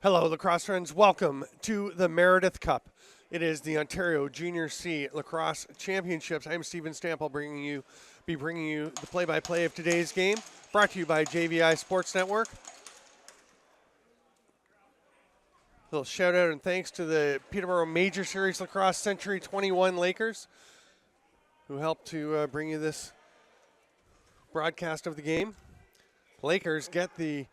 Hello, lacrosse friends. Welcome to the Meredith Cup. It is the Ontario Junior C Lacrosse Championships. I'm Stephen Stamp. I'll bringing you the play-by-play of today's game, brought to you by JVI Sports Network. A little shout out and thanks to the Peterborough Major Series Lacrosse Century 21 Lakers, who helped to bring you this broadcast of the game. Lakers get the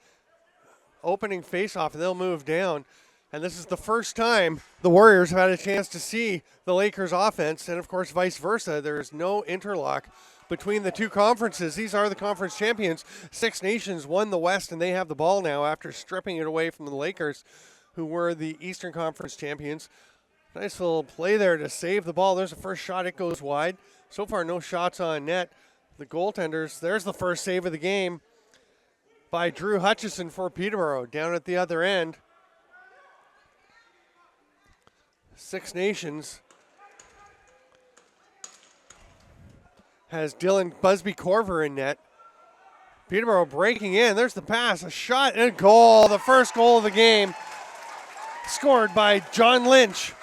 opening face-off, and they'll move down. And this is the first time the Warriors have had a chance to see the Lakers offense, and of course vice versa. There is no interlock between the two conferences. These are the conference champions. Six Nations won the West, and they have the ball now after stripping it away from the Lakers, who were the Eastern Conference champions. Nice little play there to save the ball. There's the first shot. It goes wide. So far, no shots on net. The goaltenders, there's the first save of the game by Drew Hutchison for Peterborough. Down at the other end, Six Nations has Dylan Busby-Corver in net. Peterborough breaking in. There's the pass, a shot, and a goal. The first goal of the game scored by John Lynch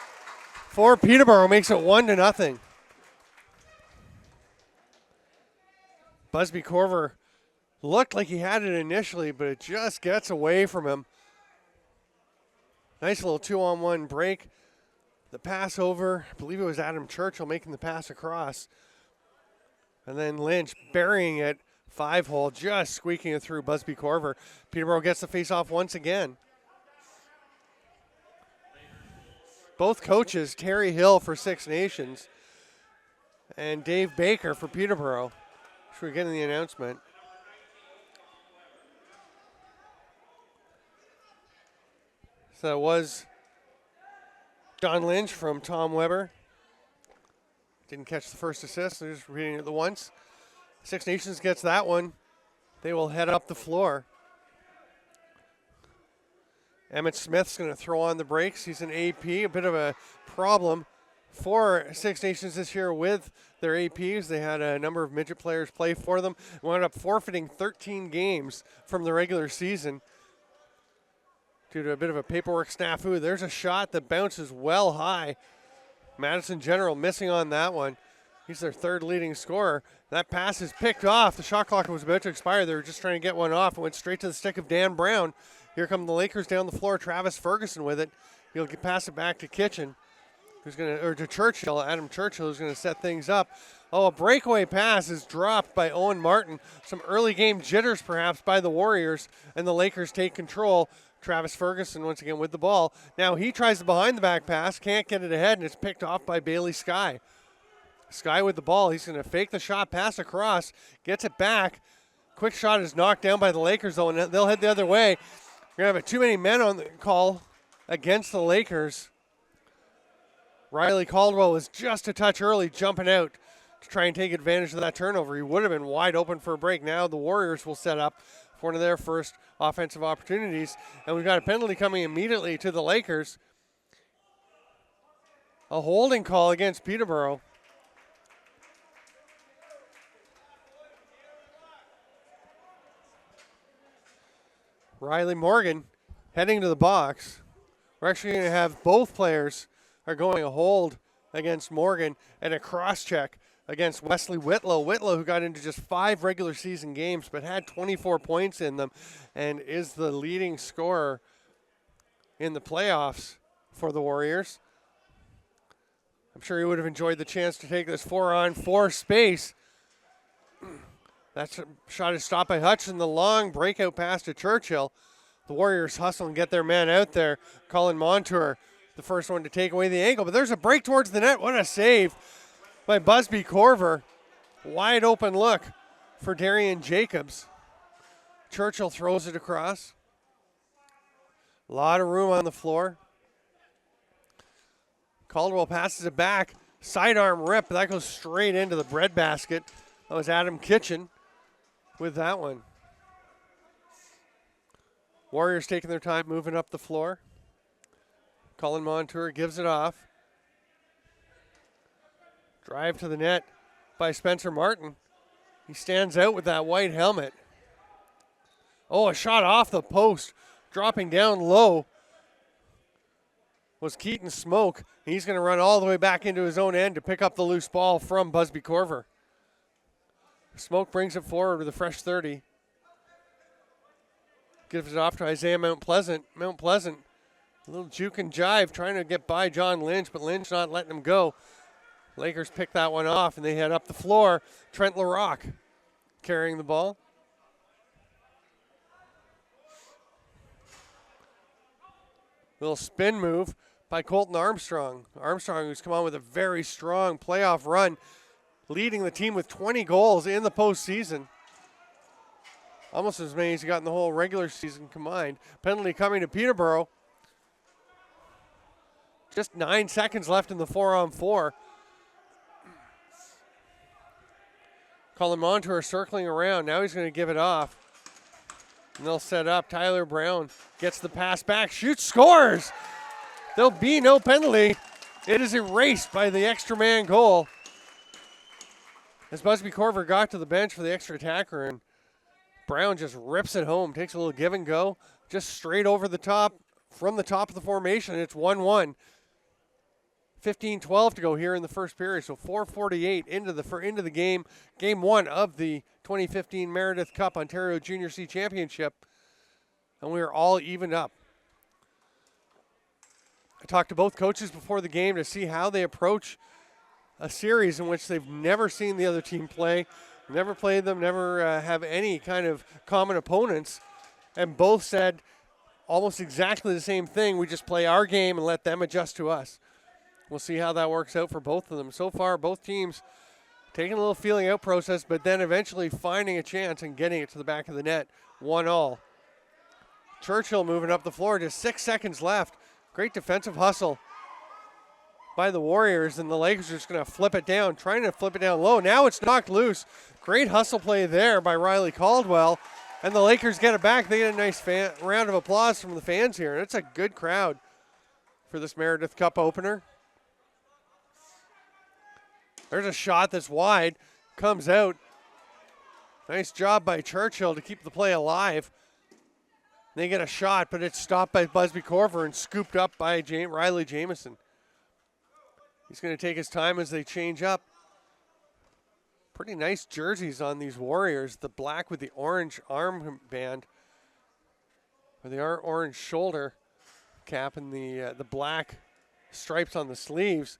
for Peterborough. Makes it 1-0. Busby-Corver looked like he had it initially, but it just gets away from him. Nice little 2-on-1 break. The pass over, I believe it was Adam Churchill making the pass across. And then Lynch burying it, 5-hole, just squeaking it through Busby-Corver. Peterborough gets the face-off once again. Both coaches, Terry Hill for Six Nations and Dave Baker for Peterborough. Should we get in the announcement? So that was Don Lynch from Tom Weber. Didn't catch the first assist, so just reading it the once. Six Nations gets that one. They will head up the floor. Emmett Smith's going to throw on the brakes. He's an AP, a bit of a problem for Six Nations this year with their APs. They had a number of midget players play for them. Wound up forfeiting 13 games from the regular season due to a bit of a paperwork snafu. There's a shot that bounces well high. Madison General missing on that one. He's their third leading scorer. That pass is picked off. The shot clock was about to expire. They were just trying to get one off. It went straight to the stick of Dan Brown. Here come the Lakers down the floor. Travis Ferguson with it. He'll pass it back to Kitchen, to Churchill, Adam Churchill, who's going to set things up. Oh, a breakaway pass is dropped by Owen Martin. Some early game jitters perhaps by the Warriors, and the Lakers take control. Travis Ferguson once again with the ball. Now he tries the behind the back pass, can't get it ahead, and it's picked off by Bailey Sky. Sky with the ball. He's going to fake the shot, pass across, gets it back. Quick shot is knocked down by the Lakers, though, and they'll head the other way. We're going to have too many men on the call against the Lakers. Riley Caldwell was just a touch early, jumping out to try and take advantage of that turnover. He would have been wide open for a break. Now the Warriors will set up for one of their first offensive opportunities. And we've got a penalty coming immediately to the Lakers. A holding call against Peterborough. Riley Morgan heading to the box. We're actually going to have both players are going a hold against Morgan and a cross-check against Wesley Whitlow. Whitlow, who got into just 5 regular season games but had 24 points in them and is the leading scorer in the playoffs for the Warriors. I'm sure he would have enjoyed the chance to take this 4-on-4 space. That shot is stopped by Hutchinson. The long breakout pass to Churchill. The Warriors hustle and get their man out there. Colin Montour, the first one to take away the angle. But there's a break towards the net. What a save by Busby-Corver. Wide open look for Darian Jacobs. Churchill throws it across. A lot of room on the floor. Caldwell passes it back. Sidearm rip. That goes straight into the breadbasket. That was Adam Kitchen with that one. Warriors taking their time moving up the floor. Colin Montour gives it off. Drive to the net by Spencer Martin. He stands out with that white helmet. Oh, a shot off the post, dropping down low was Keaton Smoke. He's going to run all the way back into his own end to pick up the loose ball from Busby Corver. Smoke brings it forward with a fresh 30. Gives it off to Isaiah Mount Pleasant. Mount Pleasant, a little juke and jive, trying to get by John Lynch, but Lynch not letting him go. Lakers pick that one off, and they head up the floor. Trent LaRocque carrying the ball. Little spin move by Colton Armstrong. Armstrong, who's come on with a very strong playoff run, leading the team with 20 goals in the postseason. Almost as many as he got in the whole regular season combined. Penalty coming to Peterborough. Just 9 seconds left in the 4-on-4. Colin Montour circling around. Now he's going to give it off. And they'll set up. Tyler Brown gets the pass back, shoots, scores. There'll be no penalty. It is erased by the extra man goal. As Busby Corver got to the bench for the extra attacker, and Brown just rips it home, takes a little give and go, just straight over the top, from the top of the formation. It's 1-1. 15-12 to go here in the first period, so 4:48 into the game. Game one of the 2015 Meredith Cup Ontario Junior C Championship, and we are all evened up. I talked to both coaches before the game to see how they approach a series in which they've never seen the other team play, never played them, never have any kind of common opponents, and both said almost exactly the same thing. We just play our game and let them adjust to us. We'll see how that works out for both of them. So far, both teams taking a little feeling out process, but then eventually finding a chance and getting it to the back of the net. 1-1. Churchill moving up the floor, just 6 seconds left. Great defensive hustle by the Warriors, and the Lakers are just going to flip it down, trying to flip it down low. Now it's knocked loose. Great hustle play there by Riley Caldwell, and the Lakers get it back. They get a nice round of applause from the fans here, and it's a good crowd for this Meredith Cup opener. There's a shot that's wide, comes out. Nice job by Churchill to keep the play alive. They get a shot, but it's stopped by Busby Corver and scooped up by Riley Jamieson. He's going to take his time as they change up. Pretty nice jerseys on these Warriors. The black with the orange armband, or the orange shoulder cap, and the black stripes on the sleeves.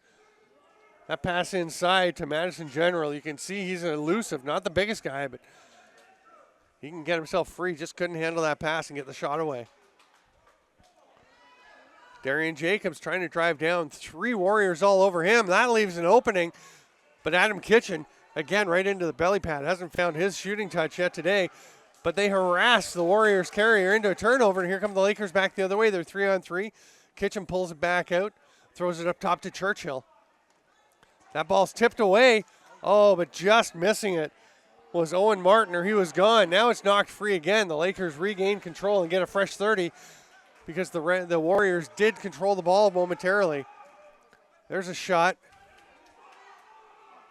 That pass inside to Madison General. You can see he's elusive, not the biggest guy, but he can get himself free. Just couldn't handle that pass and get the shot away. Darian Jacobs trying to drive down. 3 Warriors all over him. That leaves an opening, but Adam Kitchen, again, right into the belly pad. Hasn't found his shooting touch yet today, but they harass the Warriors carrier into a turnover, and here come the Lakers back the other way. They're 3-on-3. Kitchen pulls it back out, throws it up top to Churchill. That ball's tipped away. Oh, but just missing it was Owen Martin, or he was gone. Now it's knocked free again. The Lakers regain control and get a fresh 30 because the Warriors did control the ball momentarily. There's a shot.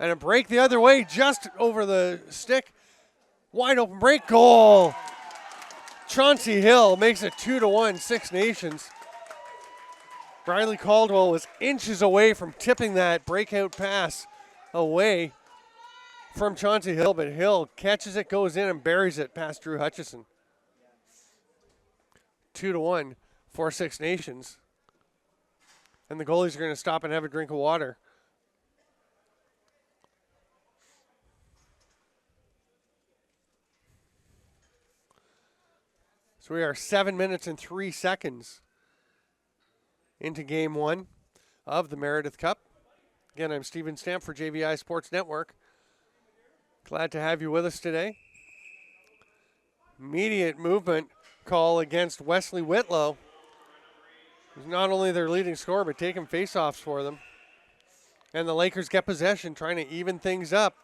And a break the other way, just over the stick. Wide open break, goal. Chauncey Hill makes it 2-1, Six Nations. Riley Caldwell was inches away from tipping that breakout pass away from Chauncey Hill, but Hill catches it, goes in, and buries it past Drew Hutchison. 2-1 for Six Nations. And the goalies are going to stop and have a drink of water. So we are 7 minutes and 3 seconds into game one of the Meredith Cup. Again, I'm Steven Stamp for JVI Sports Network. Glad to have you with us today. Immediate movement call against Wesley Whitlow. He's not only their leading scorer, but taking faceoffs for them. And the Lakers get possession, trying to even things up.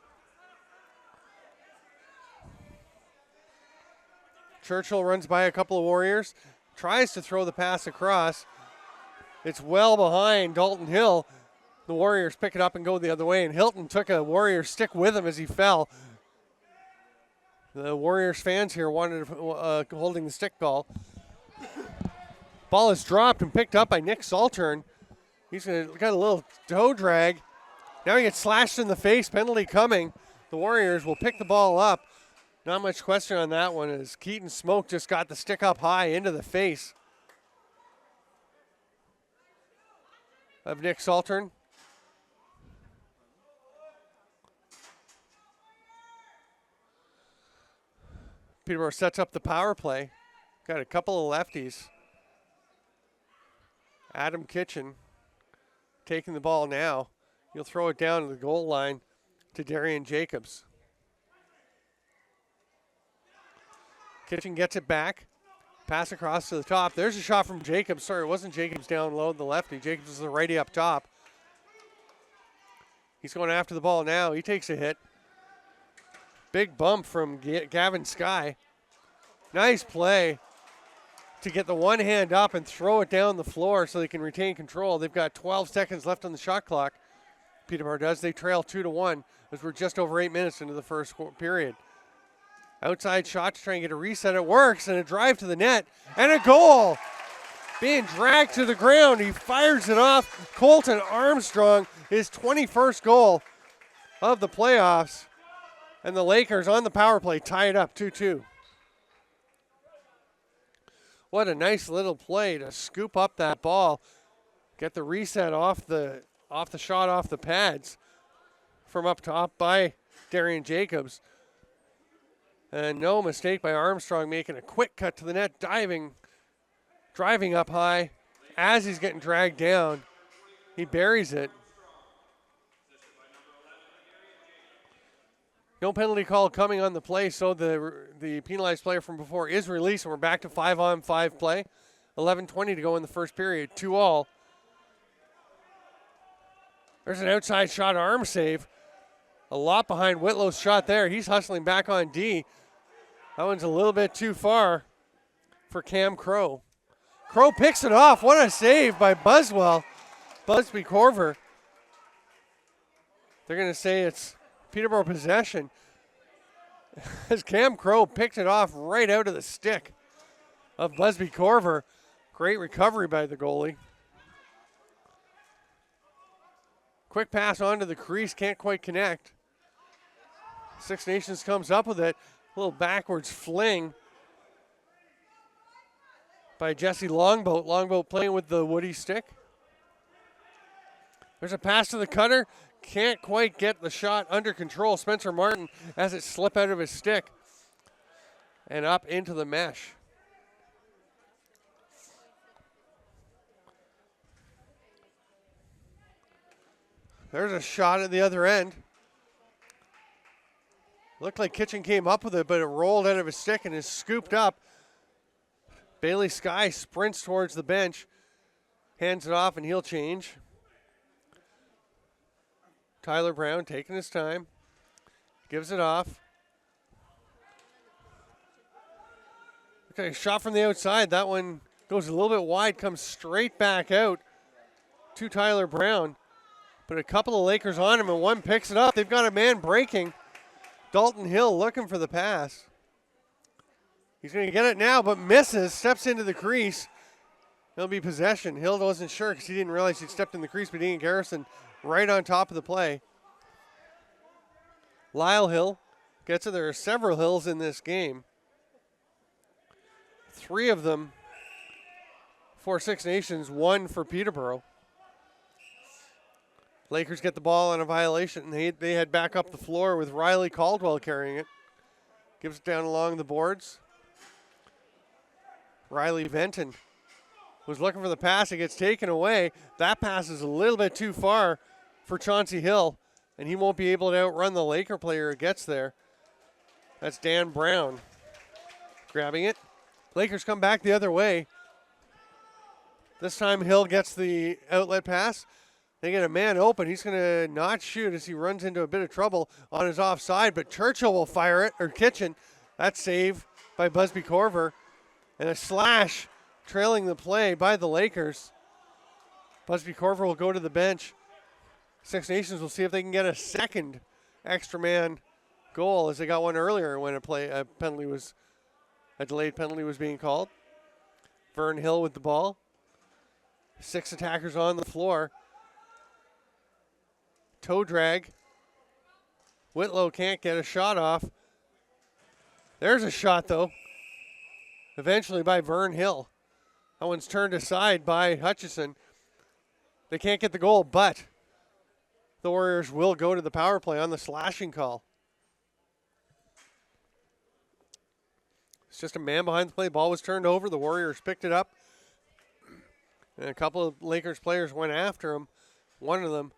Churchill runs by a couple of Warriors, tries to throw the pass across. It's well behind Dalton Hill. The Warriors pick it up and go the other way, and Hilton took a Warrior stick with him as he fell. The Warriors fans here wanted holding the stick call. Ball is dropped and picked up by Nick Saltern, He's got a little toe drag. Now he gets slashed in the face. Penalty coming. The Warriors will pick the ball up. Not much question on that one as Keaton Smoke just got the stick up high into the face of Nick Saltern. Peterborough sets up the power play. Got a couple of lefties. Adam Kitchen taking the ball now. He'll throw it down to the goal line to Darian Jacobs. Kitchen gets it back. Pass across to the top. There's a shot from Jacobs. Sorry, it wasn't Jacobs down low, the lefty. Jacobs is the righty up top. He's going after the ball now. He takes a hit. Big bump from Gavin Skye. Nice play to get the one hand up and throw it down the floor so they can retain control. They've got 12 seconds left on the shot clock. Peterborough does. They trail 2-1 as we're just over 8 minutes into the first period. Outside shot to try and get a reset. It works, and a drive to the net, and a goal. Being dragged to the ground. He fires it off. Colton Armstrong, his 21st goal of the playoffs. And the Lakers on the power play tie it up 2-2. What a nice little play to scoop up that ball. Get the reset off the shot off the pads from up top by Darian Jacobs. And no mistake by Armstrong making a quick cut to the net, driving up high. As he's getting dragged down, he buries it. No penalty call coming on the play, so the penalized player from before is released, and we're back to 5-on-5 play. 11:20 to go in the first period, 2-2. There's an outside shot arm save. A lot behind Whitlow's shot there. He's hustling back on D. That one's a little bit too far for Cam Crow. Crow picks it off. What a save by Busby Corver. They're going to say it's Peterborough possession as Cam Crow picked it off right out of the stick of Busby Corver. Great recovery by the goalie. Quick pass onto the crease, can't quite connect. Six Nations comes up with it. A little backwards fling by Jesse Longboat. Longboat playing with the woody stick. There's a pass to the cutter. Can't quite get the shot under control. Spencer Martin has it slip out of his stick and up into the mesh. There's a shot at the other end. Looked like Kitchen came up with it, but it rolled out of his stick and is scooped up. Bailey Skye sprints towards the bench, hands it off, and he'll change. Tyler Brown taking his time, gives it off. Okay, shot from the outside. That one goes a little bit wide, comes straight back out to Tyler Brown. But a couple of Lakers on him, and one picks it up. They've got a man breaking. Dalton Hill looking for the pass. He's going to get it now, but misses, steps into the crease. It'll be possession. Hill wasn't sure because he didn't realize he'd stepped in the crease, but Ian Garrison right on top of the play. Lyle Hill gets it. There are several Hills in this game. 3 of them for Six Nations, 1 for Peterborough. Lakers get the ball on a violation, and they head back up the floor with Riley Caldwell carrying it. Gives it down along the boards. Riley Venton was looking for the pass. It gets taken away. That pass is a little bit too far for Chauncey Hill, and he won't be able to outrun the Laker player who gets there. That's Dan Brown grabbing it. Lakers come back the other way. This time Hill gets the outlet pass. They get a man open. He's going to not shoot as he runs into a bit of trouble on his offside, but Churchill will fire it, or Kitchen. That's saved by Busby Corver. And a slash trailing the play by the Lakers. Busby Corver will go to the bench. Six Nations will see if they can get a second extra man goal, as they got one earlier when a delayed penalty was being called. Vern Hill with the ball. 6 attackers on the floor. Toe drag. Whitlow can't get a shot off. There's a shot, though. Eventually by Vern Hill. That one's turned aside by Hutchison. They can't get the goal, but the Warriors will go to the power play on the slashing call. It's just a man behind the play. Ball was turned over. The Warriors picked it up. And a couple of Lakers players went after him. One of them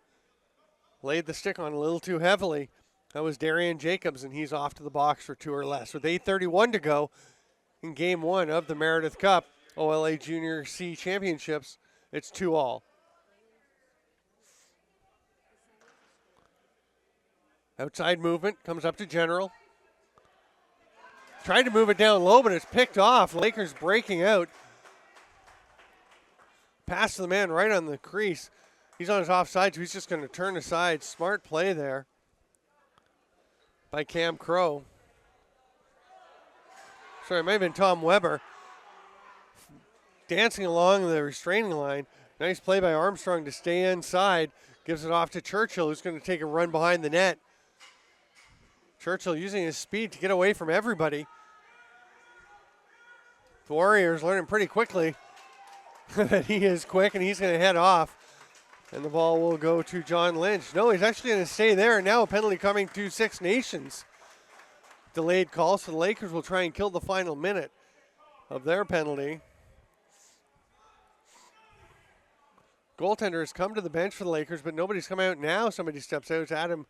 laid the stick on a little too heavily. That was Darian Jacobs, and he's off to the box for 2 or less. With 8:31 to go in Game 1 of the Meredith Cup OLA Junior C Championships, it's 2-all. Outside movement, comes up to General. Tried to move it down low, but it's picked off. Lakers breaking out. Pass to the man right on the crease. He's on his offside, so he's just going to turn aside. Smart play there by Cam Crow. Sorry, it might have been Tom Weber. Dancing along the restraining line. Nice play by Armstrong to stay inside. Gives it off to Churchill, who's going to take a run behind the net. Churchill using his speed to get away from everybody. The Warriors learning pretty quickly that he is quick, and he's going to head off. And the ball will go to John Lynch. No, he's actually going to stay there. And now a penalty coming to Six Nations. Delayed call, so the Lakers will try and kill the final minute of their penalty. Goaltender has come to the bench for the Lakers, but nobody's come out now. Somebody steps out. It's Adam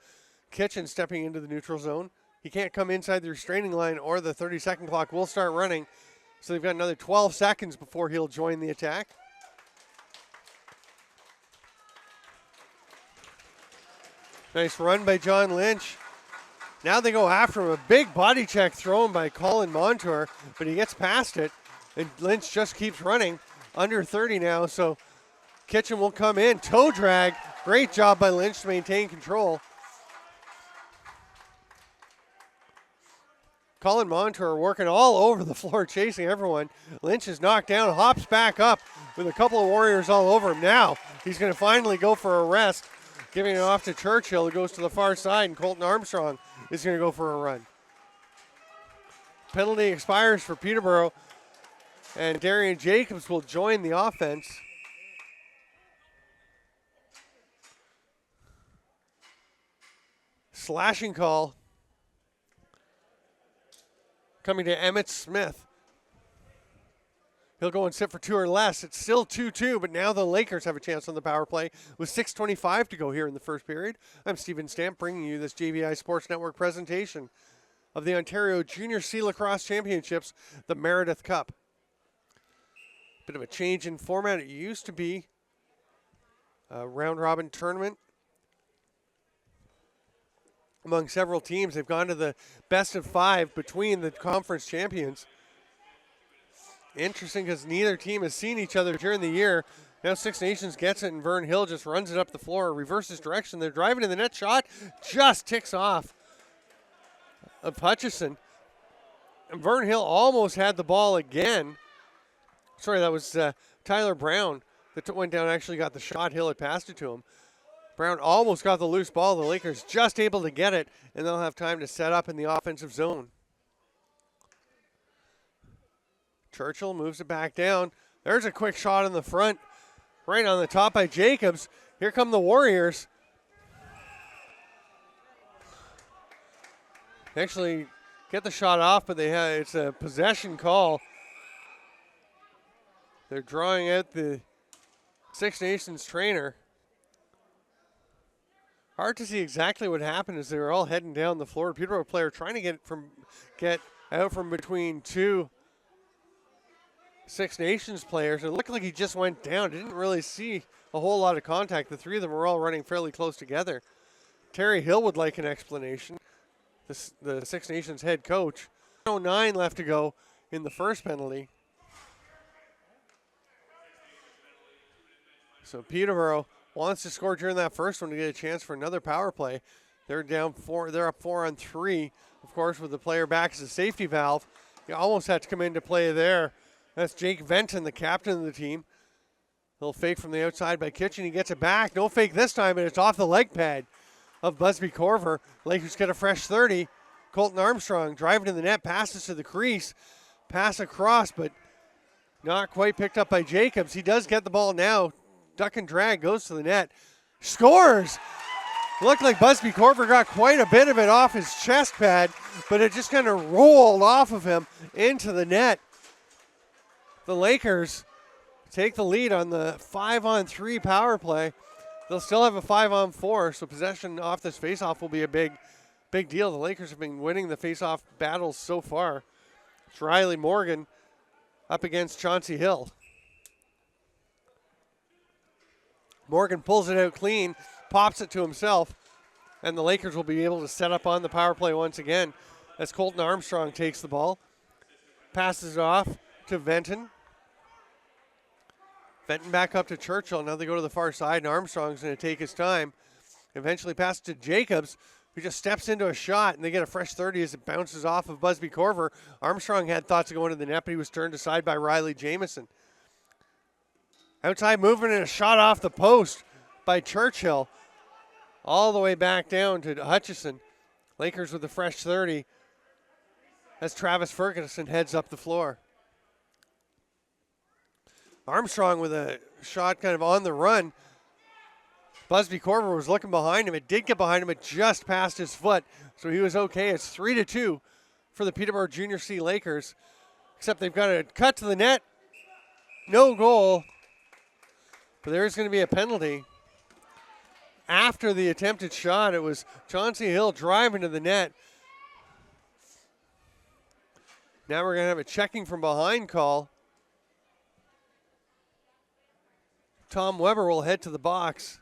Kitchen stepping into the neutral zone. He can't come inside the restraining line, or the 30-second clock will start running. So they've got another 12 seconds before he'll join the attack. Nice run by John Lynch. Now they go after him. A big body check thrown by Colin Montour, but he gets past it, and Lynch just keeps running. Under 30 now, so Kitchen will come in. Toe drag. Great job by Lynch to maintain control. Colin Montour working all over the floor, chasing everyone. Lynch is knocked down, hops back up with a couple of Warriors all over him. Now he's going to finally go for a rest, giving it off to Churchill, who goes to the far side, and Colton Armstrong is going to go for a run. Penalty expires for Peterborough, and Darian Jacobs will join the offense. Slashing call coming to Emmett Smith. He'll go and sit for 2 or less. It's still 2-2, but now the Lakers have a chance on the power play with 6:25 to go here in the first period. I'm Stephen Stamp, bringing you this JVI Sports Network presentation of the Ontario Junior C Lacrosse Championships, the Meredith Cup. Bit of a change in format. It used to be a round-robin tournament among several teams. They've gone to the best of 5 between the conference champions. Interesting, because neither team has seen each other during the year. Now Six Nations gets it, and Vern Hill just runs it up the floor, reverses direction. They're driving to the net. Shot just ticks off of Hutchison. And Vern Hill almost had the ball again. Sorry, that was Tyler Brown that went down and actually got the shot. Hill had passed it to him. Brown almost got the loose ball. The Lakers just able to get it, and they'll have time to set up in the offensive zone. Churchill moves it back down. There's a quick shot in the front, right on the top by Jacobs. Here come the Warriors. They actually get the shot off, but it's a possession call. They're drawing out the Six Nations trainer. Hard to see exactly what happened as they were all heading down the floor. Peterborough player trying to get out from between 2 Six Nations players. It looked like he just went down. Didn't really see a whole lot of contact. The 3 of them were all running fairly close together. Terry Hill would like an explanation, the Six Nations head coach. 1:09 left to go in the first penalty. So Peterborough wants to score during that first one to get a chance for another power play. They're down 4. They're up 4-on-3, of course, with the player back as a safety valve. You almost had to come into play there. That's Jake Venton, the captain of the team. Little fake from the outside by Kitchen. He gets it back. No fake this time, and it's off the leg pad. of Busby Corver. Lakers get a fresh 30. Colton Armstrong driving to the net, passes to the crease. Pass across, but not quite picked up by Jacobs. He does get the ball now. Duck and drag, goes to the net. Scores! Looked like Busby Corver got quite a bit of it off his chest pad, but it just kind of rolled off of him into the net. The Lakers take the lead on the 5-on-3 power play. They'll still have a 5-on-4, so possession off this faceoff will be a big deal. The Lakers have been winning the faceoff battles so far. It's Riley Morgan up against Chauncey Hill. Morgan pulls it out clean, pops it to himself, and the Lakers will be able to set up on the power play once again as Colton Armstrong takes the ball, passes it off to Venton. Venton back up to Churchill. Now they go to the far side, and Armstrong's going to take his time. Eventually pass to Jacobs, who just steps into a shot, and they get a fresh 30 as it bounces off of Busby Corver. Armstrong had thoughts of going to the net, but he was turned aside by Riley Jamieson. Outside movement and a shot off the post by Churchill. All the way back down to Hutchison. Lakers with a fresh 30 as Travis Ferguson heads up the floor. Armstrong with a shot kind of on the run. Busby Corver was looking behind him. It did get behind him. It just passed his foot, so he was okay. It's 3-2 for the Peterborough Junior C Lakers, except they've got a cut to the net. No goal. But there is going to be a penalty. After the attempted shot, it was Chauncey Hill driving to the net. Now we're going to have a checking from behind call. Tom Weber will head to the box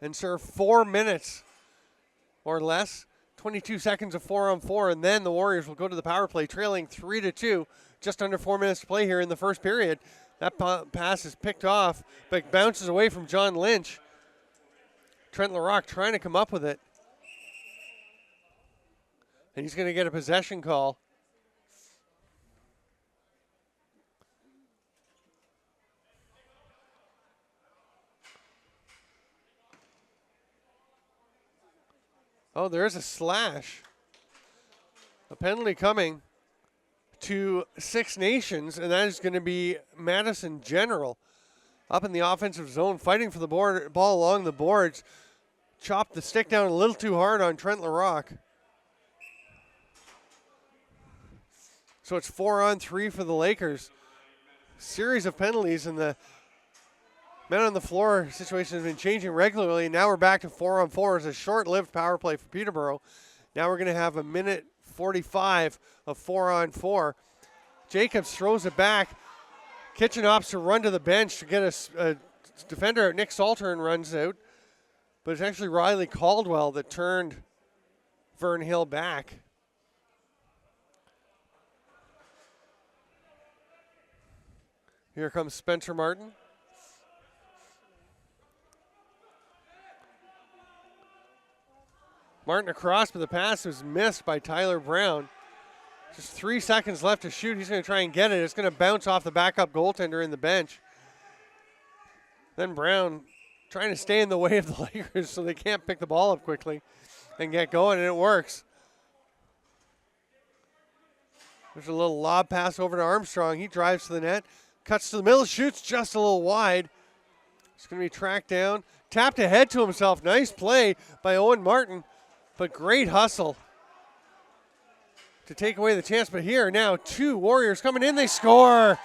and serve 4 minutes or less. 22 seconds of 4-on-4, and then the Warriors will go to the power play, trailing 3-2. Just under 4 minutes to play here in the first period. That pass is picked off, but bounces away from John Lynch. Trent LaRock trying to come up with it. And he's going to get a possession call. Oh, there is a slash. A penalty coming to Six Nations, and that is going to be Madison General up in the offensive zone, fighting for the ball along the boards. Chopped the stick down a little too hard on Trent LaRock. So it's 4-on-3 for the Lakers. Series of penalties, and the men on the floor situation has been changing regularly. Now we're back to 4-on-4 as a short-lived power play for Peterborough. Now we're going to have a minute 45 of 4-on-4. Jacobs throws it back. Kitchen opts to run to the bench to get a defender. Nick Saltern runs out. But it's actually Riley Caldwell that turned Vern Hill back. Here comes Spencer Martin. Martin across, but the pass was missed by Tyler Brown. Just 3 seconds left to shoot. He's going to try and get it. It's going to bounce off the backup goaltender in the bench. Then Brown trying to stay in the way of the Lakers so they can't pick the ball up quickly and get going, and it works. There's a little lob pass over to Armstrong. He drives to the net, cuts to the middle, shoots just a little wide. It's going to be tracked down. Tapped ahead to himself. Nice play by Owen Martin, but great hustle to take away the chance. But here now, two Warriors coming in. They score.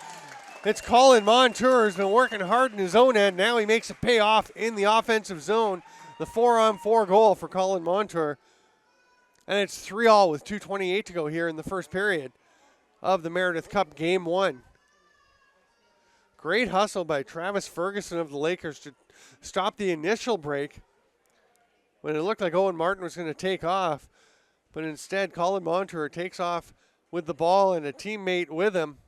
It's Colin Montour, who's been working hard in his own end. Now he makes a payoff in the offensive zone. The 4-on-4 goal for Colin Montour. And it's 3-3 with 2:28 to go here in the first period of the Meredith Cup Game 1. Great hustle by Travis Ferguson of the Lakers to stop the initial break when it looked like Owen Martin was going to take off. But instead, Colin Montour takes off with the ball and a teammate with him.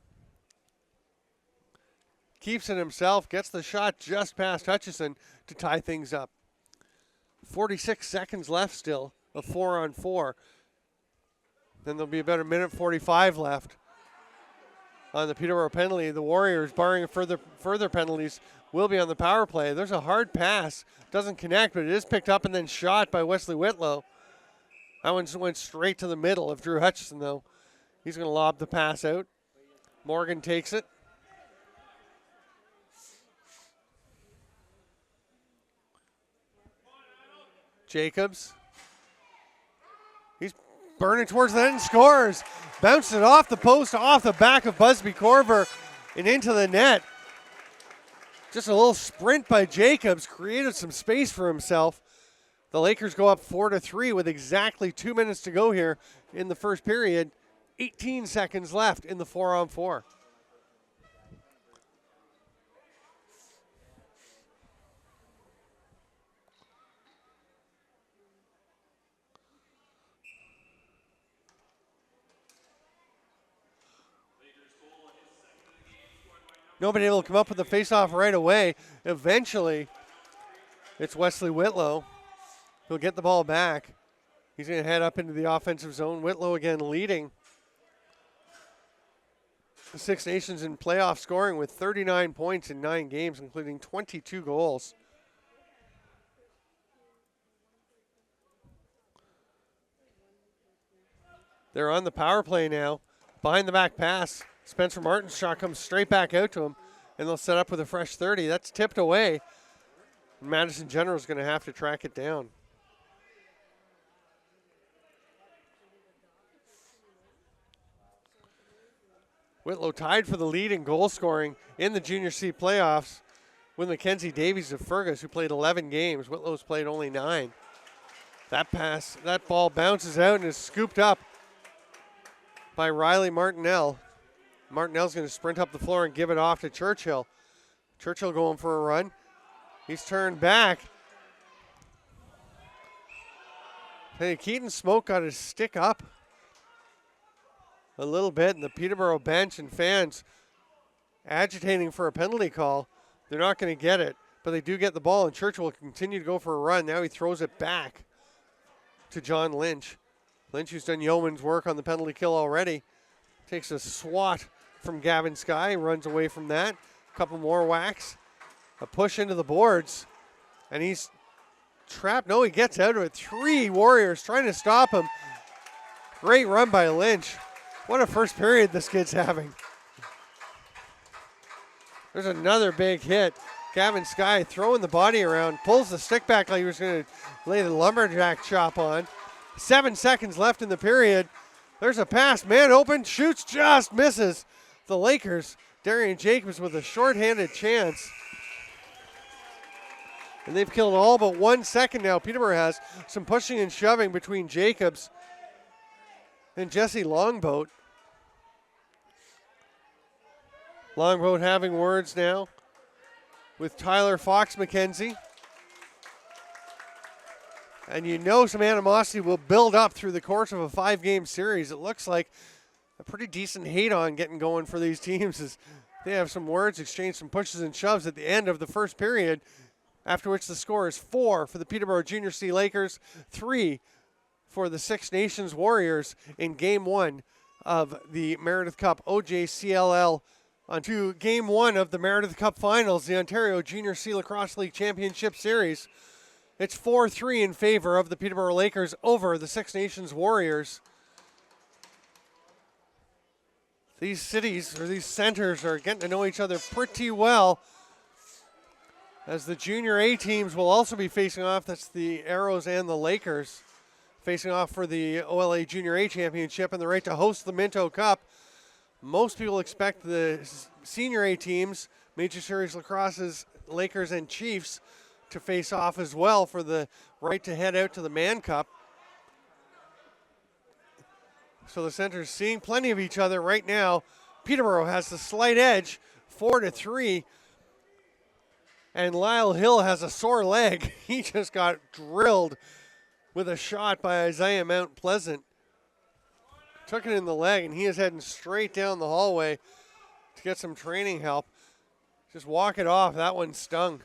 Keeps it himself, gets the shot just past Hutchison to tie things up. 46 seconds left still of 4-on-4. Then there'll be about a minute 45 left on the Peterborough penalty. The Warriors, barring further penalties, will be on the power play. There's a hard pass. Doesn't connect, but it is picked up and then shot by Wesley Whitlow. That one went straight to the middle of Drew Hutchison, though. He's going to lob the pass out. Morgan takes it. Jacobs. He's burning towards the net and scores. Bounced it off the post, off the back of Busby Corver and into the net. Just a little sprint by Jacobs created some space for himself. The Lakers go up 4-3 with exactly 2 minutes to go here in the first period. 18 seconds left in the 4-on-4. Nobody able to come up with the faceoff right away. Eventually, it's Wesley Whitlow who'll get the ball back. He's going to head up into the offensive zone. Whitlow again leading the Six Nations in playoff scoring with 39 points in 9 games, including 22 goals. They're on the power play now. Behind the back pass. Spencer Martin's shot comes straight back out to him, and they'll set up with a fresh 30. That's tipped away. Madison General is going to have to track it down. Whitlow tied for the lead in goal scoring in the Junior C playoffs with Mackenzie Davies of Fergus, who played 11 games. Whitlow's played only 9. That ball bounces out and is scooped up by Riley Martinell. Martinell's going to sprint up the floor and give it off to Churchill. Churchill going for a run. He's turned back. Hey, Keaton Smoke got his stick up a little bit, and the Peterborough bench and fans agitating for a penalty call. They're not going to get it, but they do get the ball, and Churchill will continue to go for a run. Now he throws it back to John Lynch. Lynch, who's done yeoman's work on the penalty kill already, takes a swat from Gavin Skye, runs away from that. A couple more whacks. A push into the boards, and he's trapped. No, he gets out of it. 3 Warriors trying to stop him. Great run by Lynch. What a first period this kid's having. There's another big hit. Gavin Skye throwing the body around, pulls the stick back like he was going to lay the lumberjack chop on. 7 seconds left in the period. There's a pass, man open, shoots, just misses. The Lakers, Darian Jacobs with a shorthanded chance. And they've killed all but 1 second now. Peterborough has some pushing and shoving between Jacobs and Jesse Longboat. Longboat having words now with Tyler Fox McKenzie. And you know some animosity will build up through the course of a 5-game series. It looks like a pretty decent hate-on getting going for these teams as they have some words, exchange some pushes and shoves at the end of the first period, after which the score is 4 for the Peterborough Junior C Lakers, 3 for the Six Nations Warriors in Game 1 of the Meredith Cup OJCLL onto Game 1 of the Meredith Cup Finals, the Ontario Junior C Lacrosse League Championship Series. It's 4-3 in favor of the Peterborough Lakers over the Six Nations Warriors. These cities, or these centers, are getting to know each other pretty well, as the Junior A teams will also be facing off. That's the Arrows and the Lakers facing off for the OLA Junior A Championship and the right to host the Minto Cup. Most people expect the Senior A teams, Major Series Lacrosse's Lakers and Chiefs, to face off as well for the right to head out to the Man Cup. So the centers seeing plenty of each other right now. Peterborough has the slight edge, 4-3. And Lyle Hill has a sore leg. He just got drilled with a shot by Isaiah Mount Pleasant. Took it in the leg, and he is heading straight down the hallway to get some training help. Just walk it off. That one stung.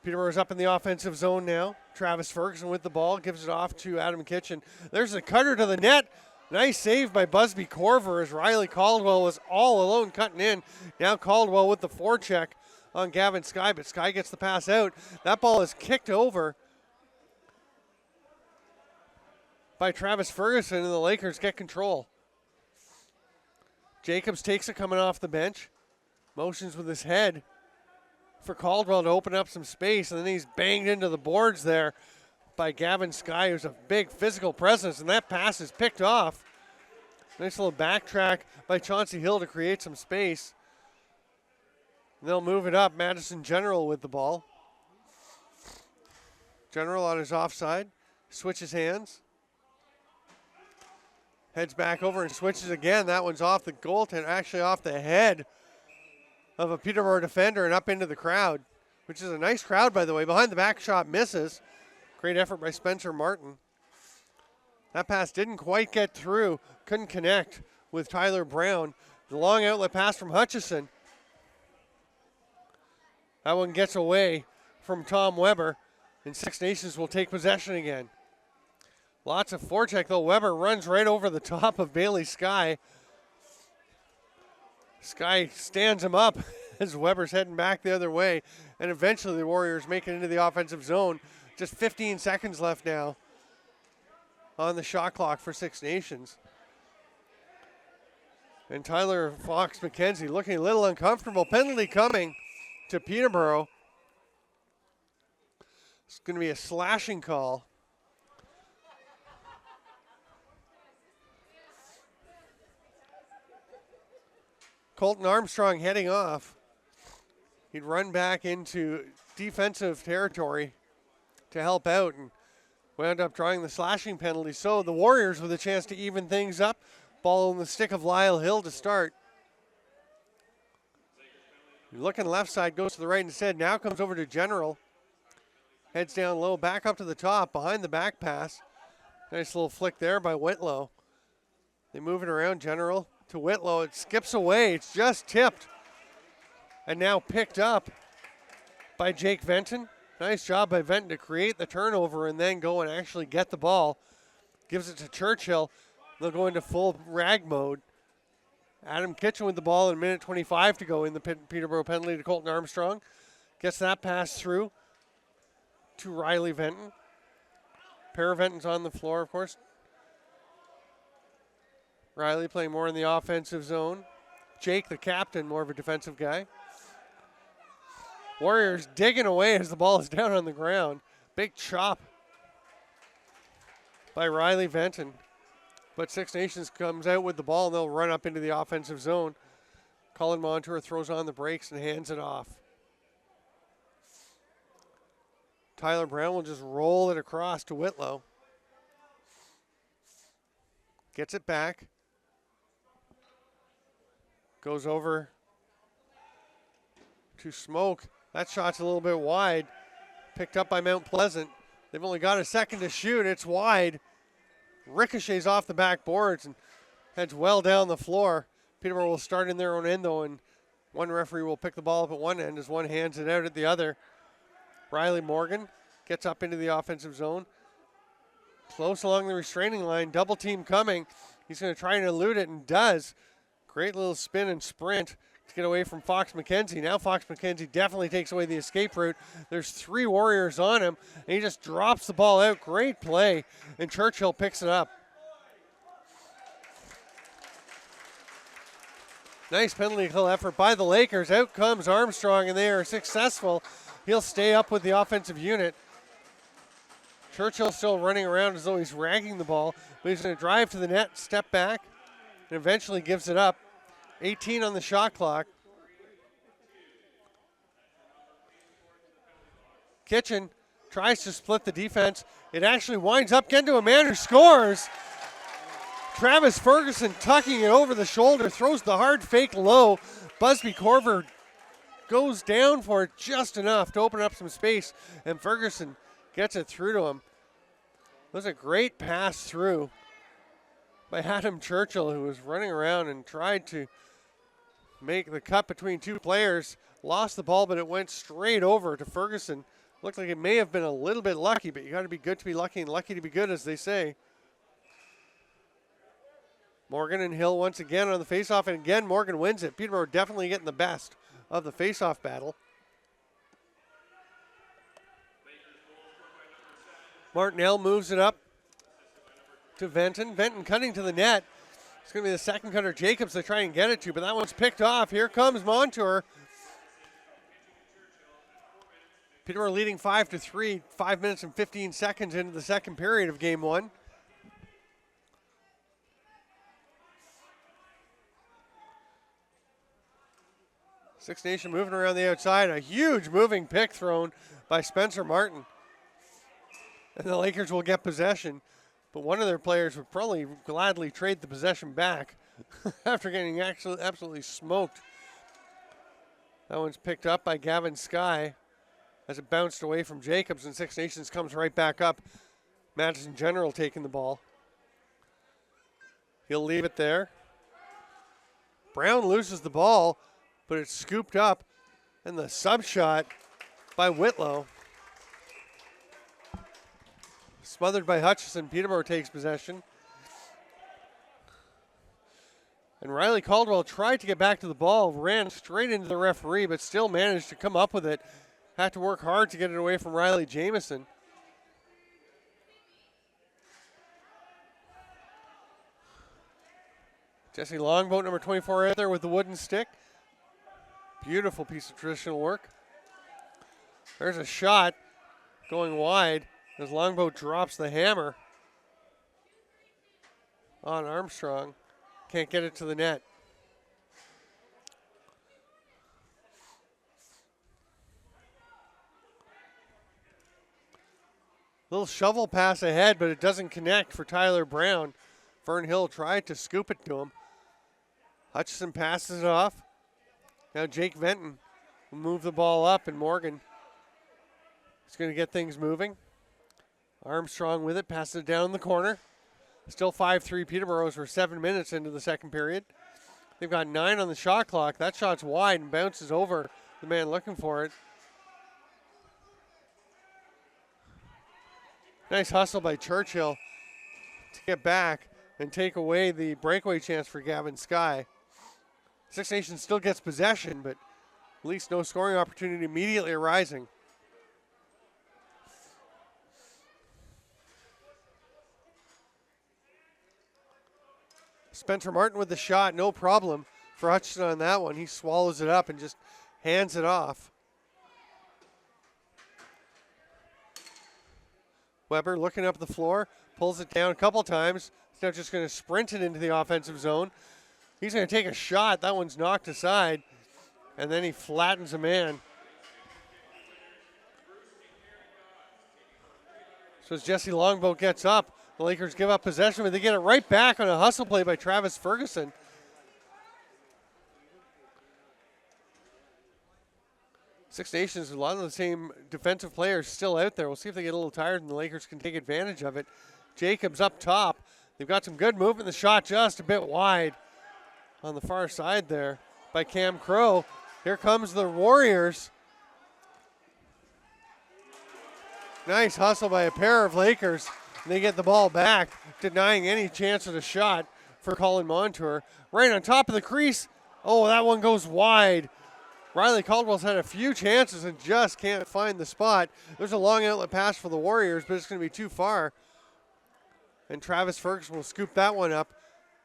Peterborough's up in the offensive zone now. Travis Ferguson with the ball, gives it off to Adam Kitchen. There's a cutter to the net. Nice save by Busby Corver as Riley Caldwell was all alone cutting in. Now Caldwell with the forecheck on Gavin Sky, but Sky gets the pass out. That ball is kicked over by Travis Ferguson, and the Lakers get control. Jacobs takes it coming off the bench. Motions with his head for Caldwell to open up some space, and then he's banged into the boards there by Gavin Sky, who's a big physical presence, and that pass is picked off. Nice little backtrack by Chauncey Hill to create some space. And they'll move it up. Madison General with the ball. General on his offside, switches hands. Heads back over and switches again. That one's off the goaltender, actually off the head of a Peterborough defender and up into the crowd, which is a nice crowd, by the way. Behind the back shot misses. Great effort by Spencer Martin. That pass didn't quite get through. Couldn't connect with Tyler Brown. The long outlet pass from Hutchison. That one gets away from Tom Weber, and Six Nations will take possession again. Lots of forecheck, though. Weber runs right over the top of Bailey Sky. Sky stands him up as Weber's heading back the other way, and eventually the Warriors make it into the offensive zone. Just 15 seconds left now on the shot clock for Six Nations. And Tyler Fox McKenzie looking a little uncomfortable. Penalty coming to Peterborough. It's going to be a slashing call. Colton Armstrong heading off. He'd run back into defensive territory to help out and wound up drawing the slashing penalty. So the Warriors with a chance to even things up. Ball on the stick of Lyle Hill to start. Looking left side, goes to the right instead. Now comes over to General. Heads down low, back up to the top, behind the back pass. Nice little flick there by Whitlow. They move it around, General to Whitlow. It skips away. It's just tipped. And now picked up by Jake Venton. Nice job by Venton to create the turnover and then go and actually get the ball. Gives it to Churchill. They'll go into full rag mode. Adam Kitchen with the ball in minute 25 to go in the Peterborough penalty to Colton Armstrong. Gets that pass through to Riley Venton. Pair Venton's on the floor, of course. Riley playing more in the offensive zone. Jake, the captain, more of a defensive guy. Warriors digging away as the ball is down on the ground. Big chop by Riley Venton. But Six Nations comes out with the ball and they'll run up into the offensive zone. Colin Montour throws on the brakes and hands it off. Tyler Brown will just roll it across to Whitlow. Gets it back. Goes over to Smoke. That shot's a little bit wide. Picked up by Mount Pleasant. They've only got a second to shoot. It's wide. Ricochets off the backboards and heads well down the floor. Peterborough will start in their own end, though, and one referee will pick the ball up at one end as one hands it out at the other. Riley Morgan gets up into the offensive zone. Close along the restraining line. Double team coming. He's going to try and elude it and does. Great little spin and sprint to get away from Fox McKenzie. Now Fox McKenzie definitely takes away the escape route. There's three Warriors on him, and he just drops the ball out. Great play, and Churchill picks it up. Nice penalty kill effort by the Lakers. Out comes Armstrong, and they are successful. He'll stay up with the offensive unit. Churchill still running around as though he's ragging the ball, but he's going to drive to the net, step back, and eventually gives it up. 18 on the shot clock. Kitchen tries to split the defense. It actually winds up getting to a man who scores. Travis Ferguson tucking it over the shoulder, throws the hard fake low. Busby Corver goes down for it just enough to open up some space, and Ferguson gets it through to him. It was a great pass through by Adam Churchill, who was running around and tried to make the cut between two players. Lost the ball, but it went straight over to Ferguson. Looked like it may have been a little bit lucky, but you got to be good to be lucky and lucky to be good, as they say. Morgan and Hill once again on the faceoff, and again Morgan wins it. Peterborough definitely getting the best of the faceoff battle. Martinell moves it up to Venton. Venton cutting to the net. It's going to be the second cutter Jacobs they try and get it to, but that one's picked off. Here comes Montour. Peterborough leading 5-3, 5 minutes and 15 seconds into the second period of game one. Six Nation moving around the outside. A huge moving pick thrown by Spencer Martin. And the Lakers will get possession. But one of their players would probably gladly trade the possession back after getting absolutely smoked. That one's picked up by Gavin Skye as it bounced away from Jacobs, and Six Nations comes right back up. Madison General taking the ball. He'll leave it there. Brown loses the ball, but it's scooped up, and the sub shot by Whitlow. Smothered by Hutchison, Peterborough takes possession. And Riley Caldwell tried to get back to the ball, ran straight into the referee, but still managed to come up with it. Had to work hard to get it away from Riley Jamieson. Jesse Longboat, number 24, out there with the wooden stick. Beautiful piece of traditional work. There's a shot going wide as Longboat drops the hammer on Armstrong. Can't get it to the net. Little shovel pass ahead, but it doesn't connect for Tyler Brown. Fern Hill tried to scoop it to him. Hutchison passes it off. Now Jake Venton will move the ball up, and Morgan is going to get things moving. Armstrong with it, passes it down the corner. Still 5-3 Peterborough as we're 7 minutes into the second period. They've got 9 on the shot clock. That shot's wide and bounces over the man looking for it. Nice hustle by Churchill to get back and take away the breakaway chance for Gavin Skye. Six Nations still gets possession, but at least no scoring opportunity immediately arising. Spencer Martin with the shot, no problem for Hutchison on that one. He swallows it up and just hands it off. Weber looking up the floor, pulls it down a couple times. He's now just going to sprint it into the offensive zone. He's going to take a shot. That one's knocked aside, and then he flattens a man. So as Jesse Longboat gets up, the Lakers give up possession, but they get it right back on a hustle play by Travis Ferguson. Six Nations, a lot of the same defensive players still out there. We'll see if they get a little tired and the Lakers can take advantage of it. Jacobs up top. They've got some good movement. The shot just a bit wide on the far side there by Cam Crow. Here comes the Warriors. Nice hustle by a pair of Lakers. And they get the ball back, denying any chance of a shot for Colin Montour. Right on top of the crease. Oh, that one goes wide. Riley Caldwell's had a few chances and just can't find the spot. There's a long outlet pass for the Warriors, but it's going to be too far. And Travis Ferguson will scoop that one up.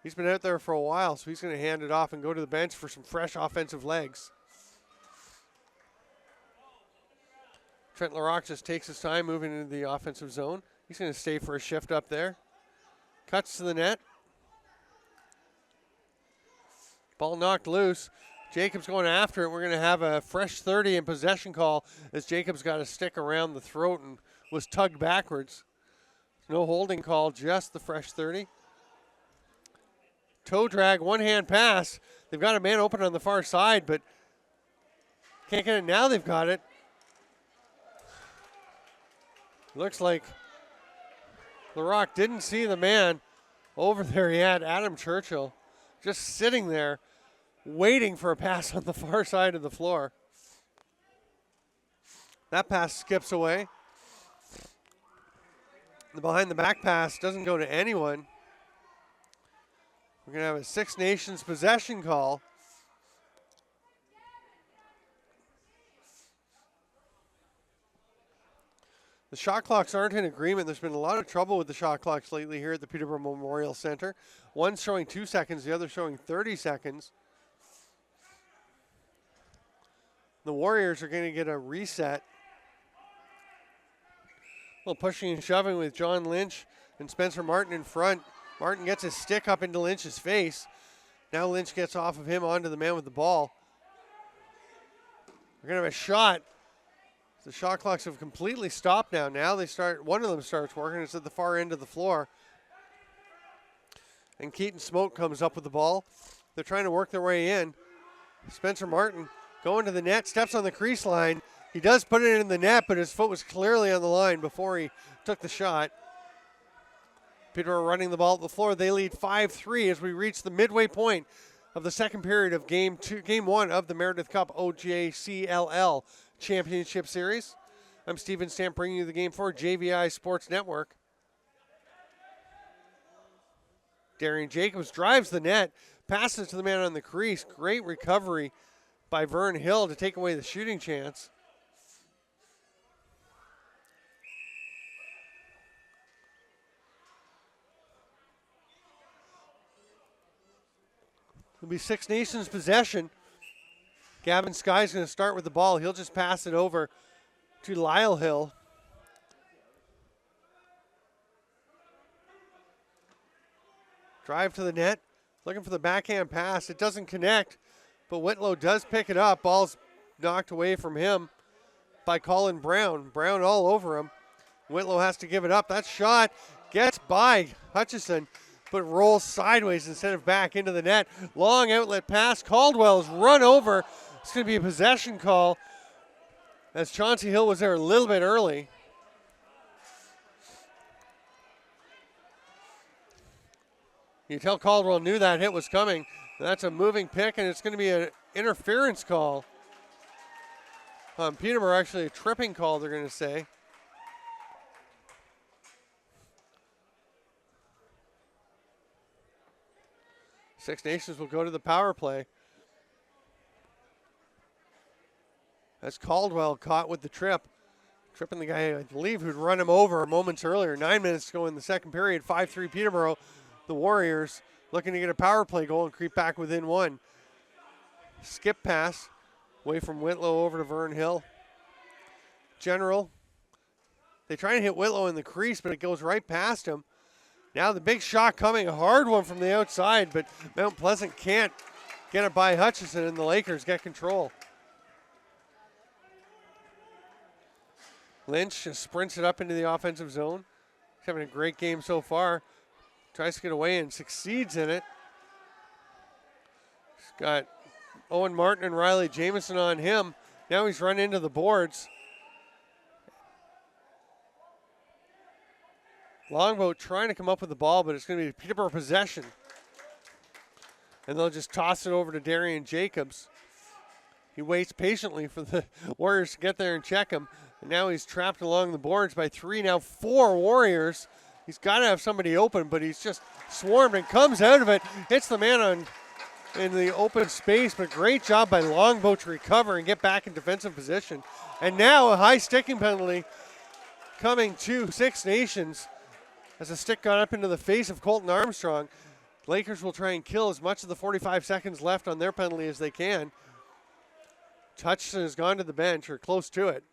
He's been out there for a while, so he's going to hand it off and go to the bench for some fresh offensive legs. Trent Larocque just takes his time moving into the offensive zone. He's going to stay for a shift up there. Cuts to the net. Ball knocked loose. Jacobs going after it. We're going to have a fresh 30 in possession call as Jacobs got a stick around the throat and was tugged backwards. No holding call, just the fresh 30. Toe drag, one-hand pass. They've got a man open on the far side, but can't get it. Now they've got it. Looks like Larocque didn't see the man over there. He had Adam Churchill just sitting there waiting for a pass on the far side of the floor. That pass skips away. The behind the back pass doesn't go to anyone. We're going to have a Six Nations possession call. The shot clocks aren't in agreement. There's been a lot of trouble with the shot clocks lately here at the Peterborough Memorial Center. One's showing 2 seconds, the other showing 30 seconds. The Warriors are going to get a reset. A little pushing and shoving with John Lynch and Spencer Martin in front. Martin gets his stick up into Lynch's face. Now Lynch gets off of him onto the man with the ball. We're going to have a shot. The shot clocks have completely stopped now. Now they start, one of them starts working. It's at the far end of the floor. And Keaton Smoke comes up with the ball. They're trying to work their way in. Spencer Martin going to the net, steps on the crease line. He does put it in the net, but his foot was clearly on the line before he took the shot. Peterborough running the ball at the floor. They lead 5-3 as we reach the midway point of the second period of game one of the Meredith Cup OJCLL Championship Series. I'm Steven Stamp bringing you the game for JVI Sports Network. Darian Jacobs drives the net, passes to the man on the crease. Great recovery by Vern Hill to take away the shooting chance. It'll be Six Nations possession. Gavin Skye's going to start with the ball. He'll just pass it over to Lyle Hill. Drive to the net, looking for the backhand pass. It doesn't connect, but Whitlow does pick it up. Ball's knocked away from him by Colin Brown. Brown all over him. Whitlow has to give it up. That shot gets by Hutchison, but rolls sideways instead of back into the net. Long outlet pass. Caldwell's run over. It's going to be a possession call as Chauncey Hill was there a little bit early. You can tell Caldwell knew that hit was coming. That's a moving pick, and it's going to be an interference call. Peterborough, actually a tripping call, they're going to say. Six Nations will go to the power play. As Caldwell caught with the trip. Tripping the guy, I believe, who'd run him over moments earlier. 9 minutes to go in the second period. 5-3 Peterborough. The Warriors looking to get a power play goal and creep back within one. Skip pass away from Whitlow over to Vern Hill. General. They try and hit Whitlow in the crease, but it goes right past him. Now the big shot coming, a hard one from the outside, but Mount Pleasant can't get it by Hutchison, and the Lakers get control. Lynch just sprints it up into the offensive zone. He's having a great game so far. Tries to get away and succeeds in it. He's got Owen Martin and Riley Jamieson on him. Now he's run into the boards. Longboat trying to come up with the ball, but it's going to be Peterborough possession. And they'll just toss it over to Darian Jacobs. He waits patiently for the Warriors to get there and check him. And now he's trapped along the boards by three, now four Warriors. He's got to have somebody open, but he's just swarmed and comes out of it. Hits the man in the open space, but great job by Longboat to recover and get back in defensive position. And now a high sticking penalty coming to Six Nations as a stick got up into the face of Colton Armstrong. Lakers will try and kill as much of the 45 seconds left on their penalty as they can. Hutchison has gone to the bench, or close to it.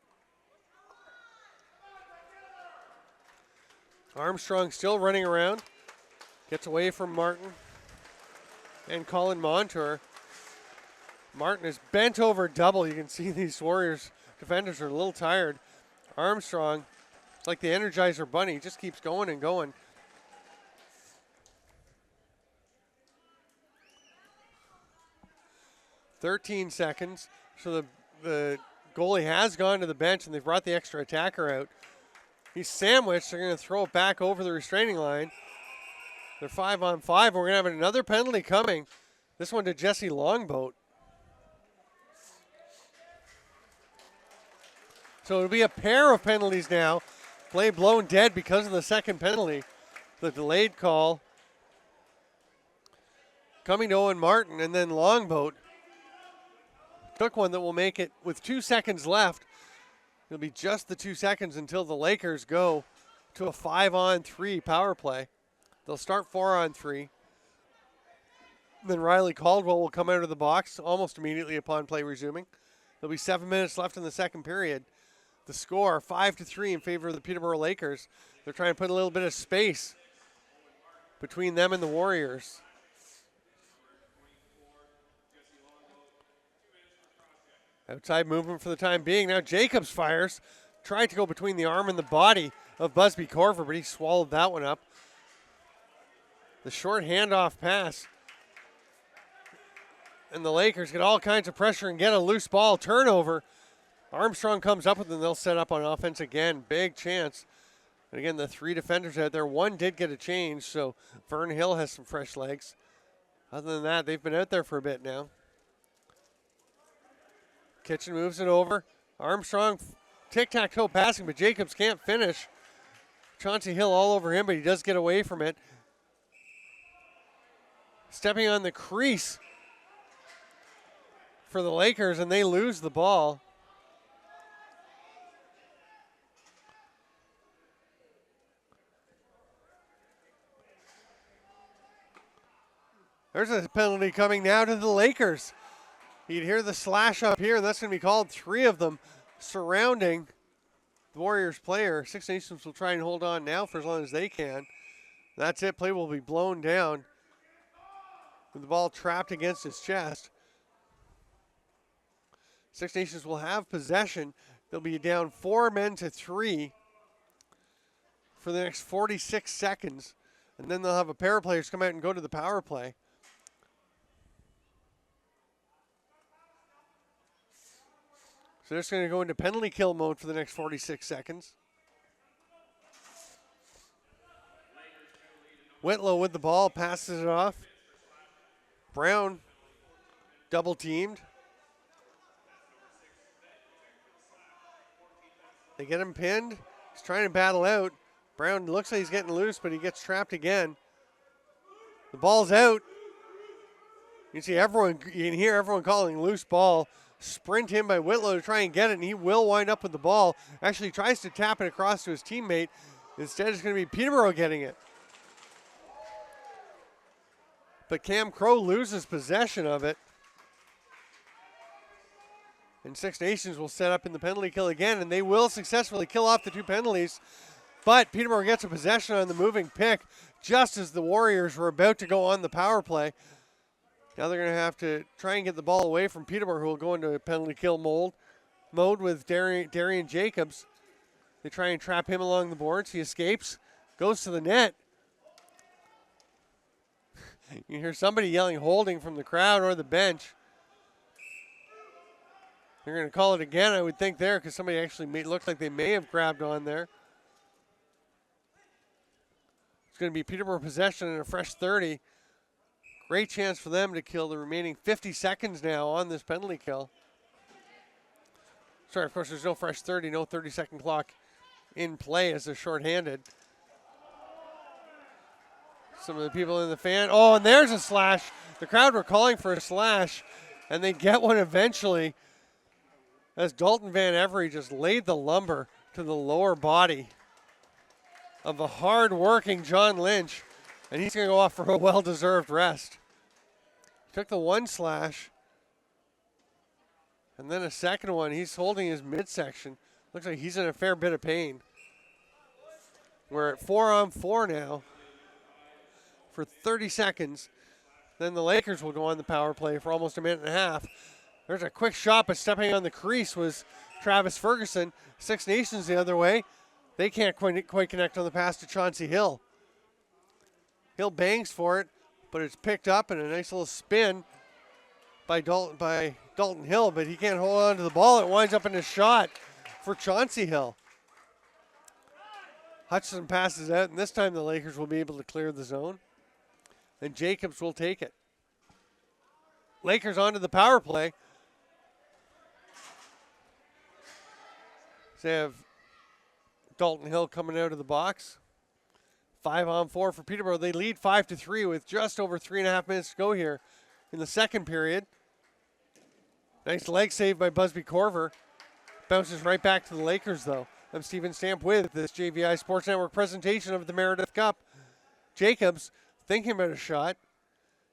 Armstrong still running around. Gets away from Martin and Colin Montour. Martin is bent over double. You can see these Warriors defenders are a little tired. Armstrong, it's like the Energizer Bunny, just keeps going and going. "13 seconds. So the goalie has gone to the bench and they've brought the extra attacker out. He's sandwiched. They're going to throw it back over the restraining line. They're 5-on-5. We're going to have another penalty coming. This one to Jesse Longboat. So it'll be a pair of penalties now. Play blown dead because of the second penalty. The delayed call coming to Owen Martin, and then Longboat took one that will make it with 2 seconds left. It'll be just the 2 seconds until the Lakers go to a 5-on-3 power play. They'll start 4-on-3. Then Riley Caldwell will come out of the box almost immediately upon play resuming. There'll be 7 minutes left in the second period. The score, 5-3 in favor of the Peterborough Lakers. They're trying to put a little bit of space between them and the Warriors. Outside movement for the time being. Now Jacobs fires. Tried to go between the arm and the body of Busby Corver, but he swallowed that one up. The short handoff pass. And the Lakers get all kinds of pressure and get a loose ball turnover. Armstrong comes up with them. They'll set up on offense again. Big chance. And again, the 3 defenders out there. One did get a change, so Vern Hill has some fresh legs. Other than that, they've been out there for a bit now. Kitchen moves it over. Armstrong tic-tac-toe passing, but Jacobs can't finish. Chauncey Hill all over him, but he does get away from it. Stepping on the crease for the Lakers, and they lose the ball. There's a penalty coming now to the Lakers. You'd hear the slash up here, and that's going to be called. 3 of them surrounding the Warriors player. Six Nations will try and hold on now for as long as they can. That's it. Play will be blown down with the ball trapped against his chest. Six Nations will have possession. They'll be down 4 men to 3 for the next 46 seconds. And then they'll have a pair of players come out and go to the power play. So they're just going to go into penalty kill mode for the next 46 seconds. Whitlow with the ball, passes it off. Brown double teamed. They get him pinned. He's trying to battle out. Brown looks like he's getting loose, but he gets trapped again. The ball's out. You can hear everyone calling loose ball. Sprint in by Whitlow to try and get it, and he will wind up with the ball. Actually tries to tap it across to his teammate. Instead, it's going to be Peterborough getting it. But Cam Crow loses possession of it. And Six Nations will set up in the penalty kill again, and they will successfully kill off the 2 penalties. But Peterborough gets a possession on the moving pick just as the Warriors were about to go on the power play. Now they're going to have to try and get the ball away from Peterborough, who will go into penalty kill mode with Darian Jacobs. They try and trap him along the boards. He escapes, goes to the net. You hear somebody yelling holding from the crowd or the bench. They're going to call it again, I would think, there, because somebody actually looked like they may have grabbed on there. It's going to be Peterborough possession in a fresh 30. Great chance for them to kill the remaining 50 seconds now on this penalty kill. Sorry, of course, there's no fresh 30, no 30-second clock in play as they're shorthanded. Some of the people in the fan. Oh, and there's a slash. The crowd were calling for a slash, and they get one eventually as Dalton Van Every just laid the lumber to the lower body of a hard-working John Lynch. And he's going to go off for a well-deserved rest. Took the 1 slash. And then a second one. He's holding his midsection. Looks like he's in a fair bit of pain. We're at 4-on-4 now for 30 seconds. Then the Lakers will go on the power play for almost a minute and a half. There's a quick shot, but stepping on the crease was Travis Ferguson. Six Nations the other way. They can't quite connect on the pass to Chauncey Hill. Hill bangs for it, but it's picked up and a nice little spin by Dalton Hill, but he can't hold on to the ball. It winds up in a shot for Chauncey Hill. Hutchison passes out, and this time the Lakers will be able to clear the zone. And Jacobs will take it. Lakers onto the power play. They have Dalton Hill coming out of the box. 5-on-4 for Peterborough. They lead 5-3 with just over 3.5 minutes to go here in the second period. Nice leg save by Busby Corver. Bounces right back to the Lakers, though. I'm Stephen Stamp with this JVI Sports Network presentation of the Meredith Cup. Jacobs thinking about a shot.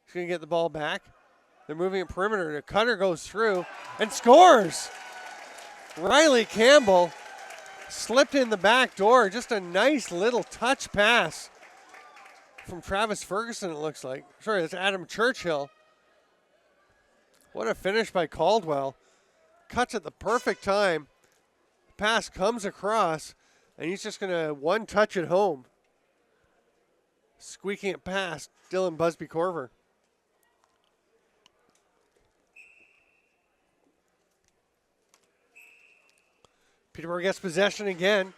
He's going to get the ball back. They're moving at perimeter. The cutter goes through and scores. Riley Campbell slipped in the back door. Just a nice little touch pass from Travis Ferguson, it looks like. Sorry, that's Adam Churchill. What a finish by Caldwell. Cuts at the perfect time. Pass comes across, and he's just going to one touch it home. Squeaking it past Dylan Busby Corver. Peterborough gets possession again.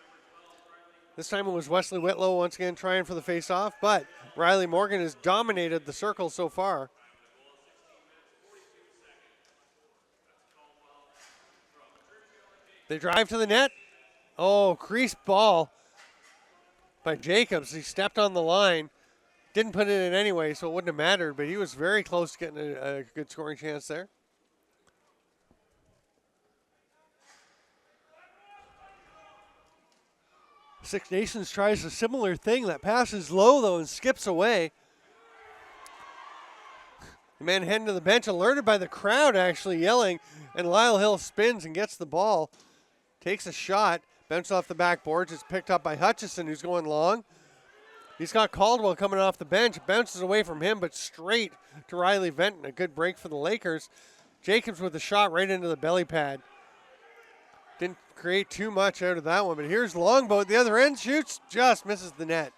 This time it was Wesley Whitlow once again trying for the face-off, but Riley Morgan has dominated the circle so far. They drive to the net. Oh, crease ball by Jacobs. He stepped on the line. Didn't put it in anyway, so it wouldn't have mattered, but he was very close to getting a good scoring chance there. Six Nations tries a similar thing. That pass is low, though, and skips away. The man heading to the bench, alerted by the crowd actually yelling, and Lyle Hill spins and gets the ball. Takes a shot, bounces off the backboards. It's picked up by Hutchison, who's going long. He's got Caldwell coming off the bench. Bounces away from him, but straight to Riley Venton. A good break for the Lakers. Jacobs with the shot right into the belly pad. Didn't create too much out of that one, but here's Longboat at the other end. Shoots, just misses the net.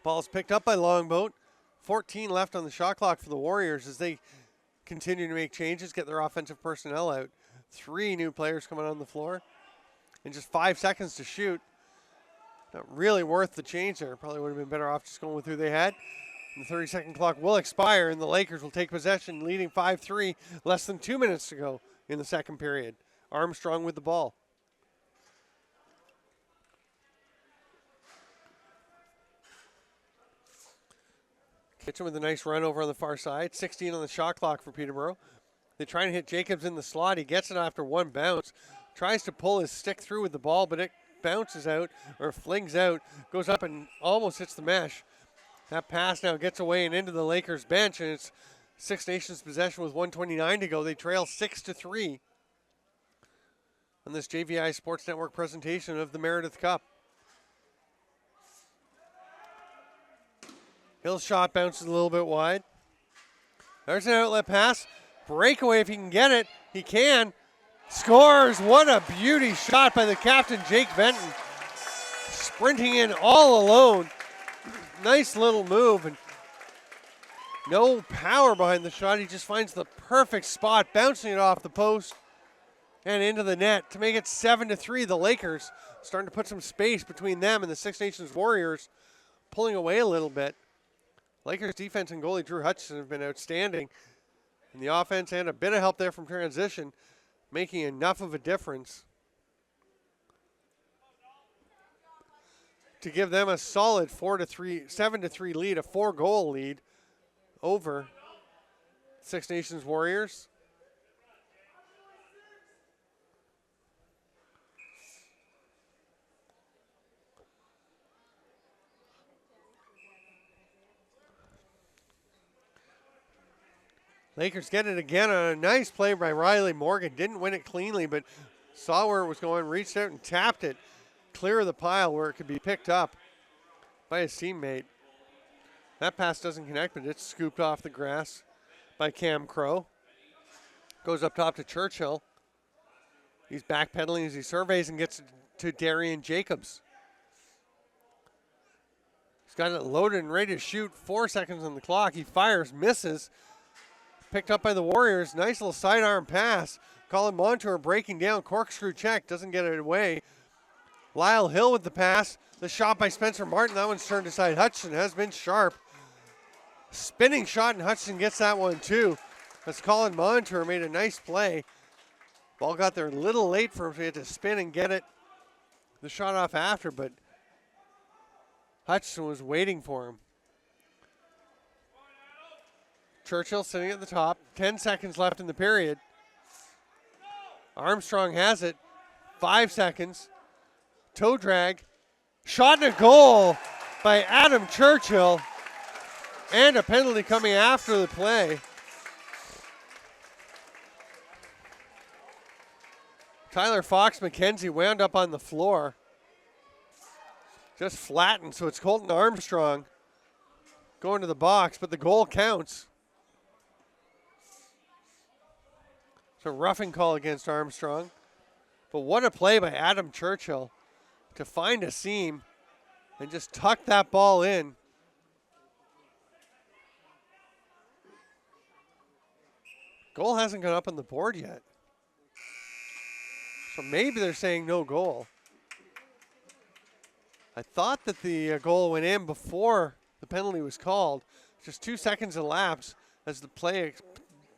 Ball's picked up by Longboat. 14 left on the shot clock for the Warriors as they continue to make changes, get their offensive personnel out. 3 new players coming on the floor in just 5 seconds to shoot. Not really worth the change there. Probably would have been better off just going with who they had. And the 30-second clock will expire, and the Lakers will take possession, leading 5-3, less than 2 minutes to go in the second period. Armstrong with the ball. Kitchen with a nice run over on the far side. 16 on the shot clock for Peterborough. They try and hit Jacobs in the slot. He gets it after one bounce. Tries to pull his stick through with the ball, but it bounces out or flings out. Goes up and almost hits the mesh. That pass now gets away and into the Lakers bench, and it's Six Nations possession with 1:29 to go. They trail 6-3 on this JVI Sports Network presentation of the Meredith Cup. Hill's shot bounces a little bit wide. There's an outlet pass. Breakaway if he can get it. He can. Scores. What a beauty shot by the captain, Jake Benton. Sprinting in all alone. Nice little move. And no power behind the shot. He just finds the perfect spot, bouncing it off the post and into the net to make it 7-3. The Lakers starting to put some space between them and the Six Nations Warriors, pulling away a little bit. Lakers defense and goalie Drew Hutchison have been outstanding. And the offense and a bit of help there from transition, making enough of a difference to give them a solid 7-3 lead, a 4-goal lead over Six Nations Warriors. Lakers get it again on a nice play by Riley Morgan. Didn't win it cleanly, but saw where it was going, reached out and tapped it clear of the pile where it could be picked up by his teammate. That pass doesn't connect, but it's scooped off the grass by Cam Crow. Goes up top to Churchill. He's backpedaling as he surveys and gets to Darian Jacobs. He's got it loaded and ready to shoot. 4 seconds on the clock. He fires, misses. Picked up by the Warriors. Nice little sidearm pass. Colin Montour breaking down. Corkscrew check. Doesn't get it away. Lyle Hill with the pass. The shot by Spencer Martin. That one's turned aside. Hutchison has been sharp. Spinning shot, and Hutchison gets that one too. As Colin Montour made a nice play. Ball got there a little late for him, so he had to spin and get it the shot off after, but Hutchison was waiting for him. Churchill sitting at the top. 10 seconds left in the period. Armstrong has it. 5 seconds. Toe drag. Shot and a goal by Adam Churchill. And a penalty coming after the play. Tyler Fox-McKenzie wound up on the floor. Just flattened, so it's Colton Armstrong going to the box, but the goal counts. It's a roughing call against Armstrong. But what a play by Adam Churchill to find a seam and just tuck that ball in. Goal hasn't gone up on the board yet. So maybe they're saying no goal. I thought that the goal went in before the penalty was called. Just 2 seconds elapse as the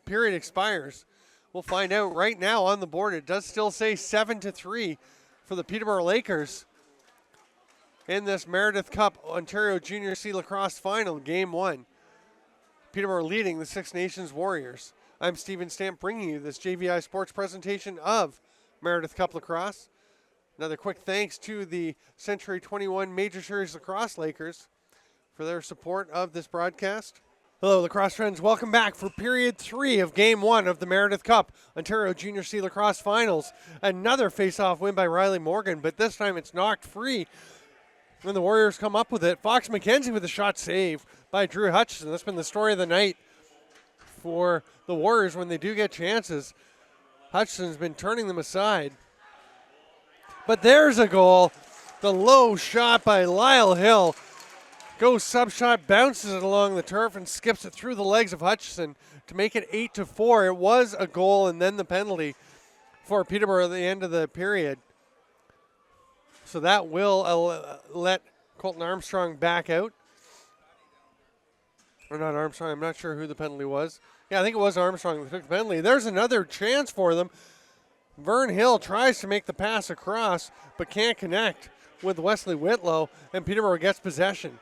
period expires. We'll find out right now on the board. It does still say 7-3 for the Peterborough Lakers in this Meredith Cup Ontario Junior C Lacrosse Final, Game 1. Peterborough leading the Six Nations Warriors. I'm Steven Stamp bringing you this JVI Sports presentation of Meredith Cup Lacrosse. Another quick thanks to the Century 21 Major Series Lacrosse Lakers for their support of this broadcast. Hello, lacrosse friends. Welcome back for period 3 of Game 1 of the Meredith Cup Ontario Junior C Lacrosse Finals. Another face-off win by Riley Morgan, but this time it's knocked free when the Warriors come up with it. Fox-McKenzie with a shot saved by Drew Hutchison. That's been the story of the night for the Warriors when they do get chances. Hutchison's been turning them aside. But there's a goal. The low shot by Lyle Hill. Goes sub shot, bounces it along the turf, and skips it through the legs of Hutchison to make it 8-4. It was a goal and then the penalty for Peterborough at the end of the period. So that will let Colton Armstrong back out. Or not Armstrong, I'm not sure who the penalty was. Yeah, I think it was Armstrong that took the penalty. There's another chance for them. Vern Hill tries to make the pass across, but can't connect with Wesley Whitlow, and Peterborough gets possession.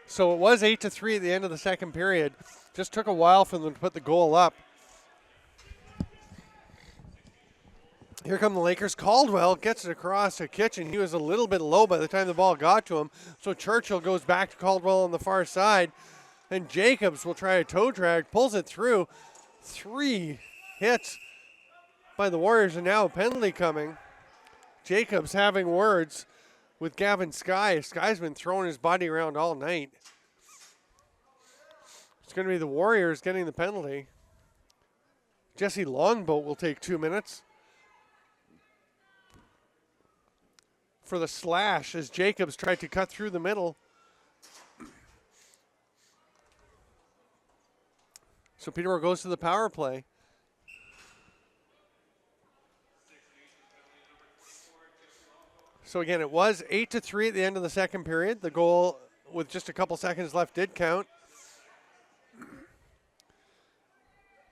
So it was 8-3 at the end of the second period. Just took a while for them to put the goal up. Here come the Lakers. Caldwell gets it across to Kitchen. He was a little bit low by the time the ball got to him. So Churchill goes back to Caldwell on the far side. And Jacobs will try a toe drag, pulls it through. 3 hits by the Warriors, and now a penalty coming. Jacobs having words with Gavin Sky. Sky's been throwing his body around all night. It's going to be the Warriors getting the penalty. Jesse Longboat will take 2 minutes for the slash as Jacobs tried to cut through the middle. So Peterborough goes to the power play. So again, it was 8-3 at the end of the second period. The goal with just a couple seconds left did count.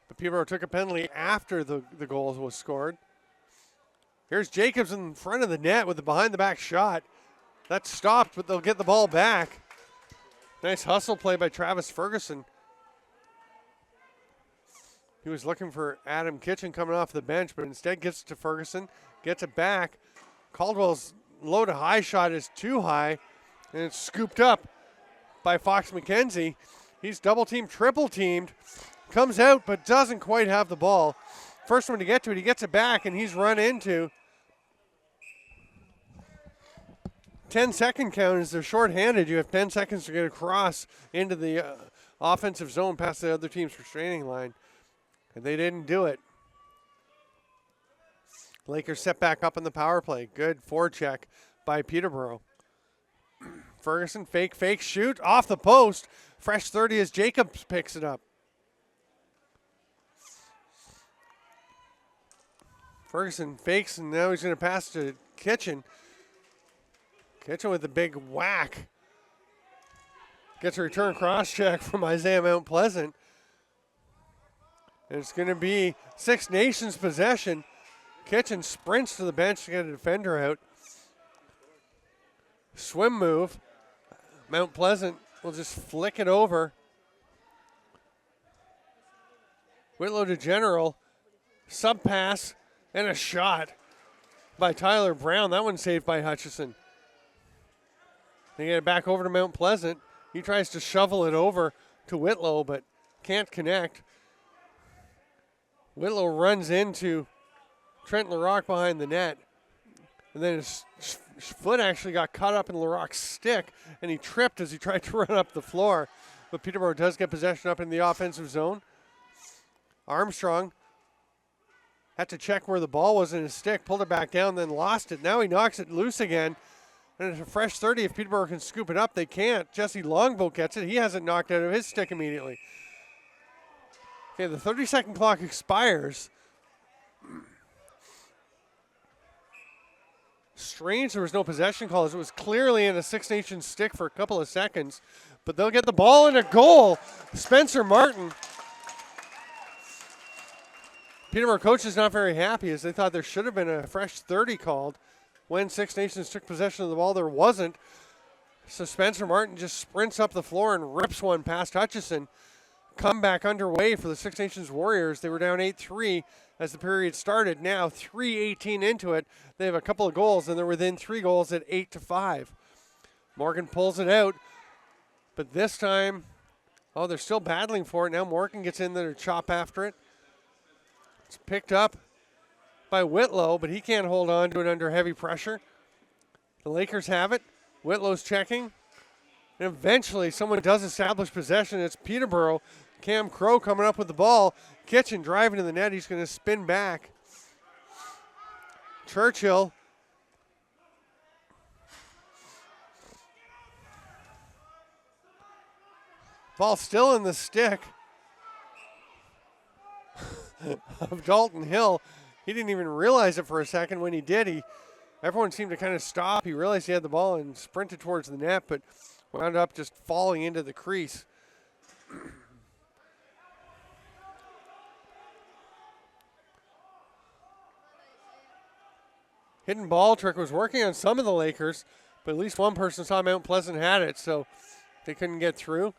But Peterborough took a penalty after the goal was scored. Here's Jacobs in front of the net with the behind-the-back shot. That's stopped, but they'll get the ball back. Nice hustle play by Travis Ferguson. He was looking for Adam Kitchen coming off the bench, but instead gets it to Ferguson, gets it back. Caldwell's low to high shot is too high, and it's scooped up by Fox-McKenzie. He's double-teamed, triple-teamed, comes out but doesn't quite have the ball. First one to get to it, he gets it back, and he's run into. 10-second count is they're shorthanded. You have 10 seconds to get across into the offensive zone past the other team's restraining line. And they didn't do it. Lakers set back up on the power play. Good forecheck by Peterborough. Ferguson, fake, shoot, off the post. Fresh 30 as Jacobs picks it up. Ferguson fakes, and now he's going to pass to Kitchen. Kitchen with the big whack. Gets a return cross check from Isaiah Mount Pleasant. And it's going to be Six Nations possession. Kitchen sprints to the bench to get a defender out. Swim move. Mount Pleasant will just flick it over. Whitlow to General. Sub pass and a shot by Tyler Brown. That one saved by Hutchison. They get it back over to Mount Pleasant. He tries to shovel it over to Whitlow, but can't connect. Whitlow runs into Trent LaRock behind the net. And then his foot actually got caught up in LaRock's stick, and he tripped as he tried to run up the floor. But Peterborough does get possession up in the offensive zone. Armstrong had to check where the ball was in his stick, pulled it back down, then lost it. Now he knocks it loose again. And it's a fresh 30. If Peterborough can scoop it up, they can't. Jesse Longboat gets it. He has it knocked out of his stick immediately. Okay, the 30-second clock expires. Strange there was no possession calls. It was clearly in a Six Nations stick for a couple of seconds. But they'll get the ball and a goal. Spencer Martin. Peterborough coach is not very happy as they thought there should have been a fresh 30 called. When Six Nations took possession of the ball, there wasn't. So Spencer Martin just sprints up the floor and rips one past Hutchison. Comeback underway for the Six Nations Warriors. They were down 8-3 as the period started. Now 3:18 into it. They have a couple of goals, and they're within 3 goals at 8-5. Morgan pulls it out, but this time, they're still battling for it. Now Morgan gets in there to chop after it. It's picked up by Whitlow, but he can't hold on to it under heavy pressure. The Lakers have it. Whitlow's checking. And eventually someone does establish possession. It's Peterborough. Cam Crow coming up with the ball. Kitchen driving to the net. He's going to spin back. Churchill. Ball still in the stick of Dalton Hill. He didn't even realize it for a second. When he did, everyone seemed to kind of stop. He realized he had the ball and sprinted towards the net, but wound up just falling into the crease. Hidden ball trick was working on some of the Lakers, but at least one person saw Mount Pleasant had it, so they couldn't get through.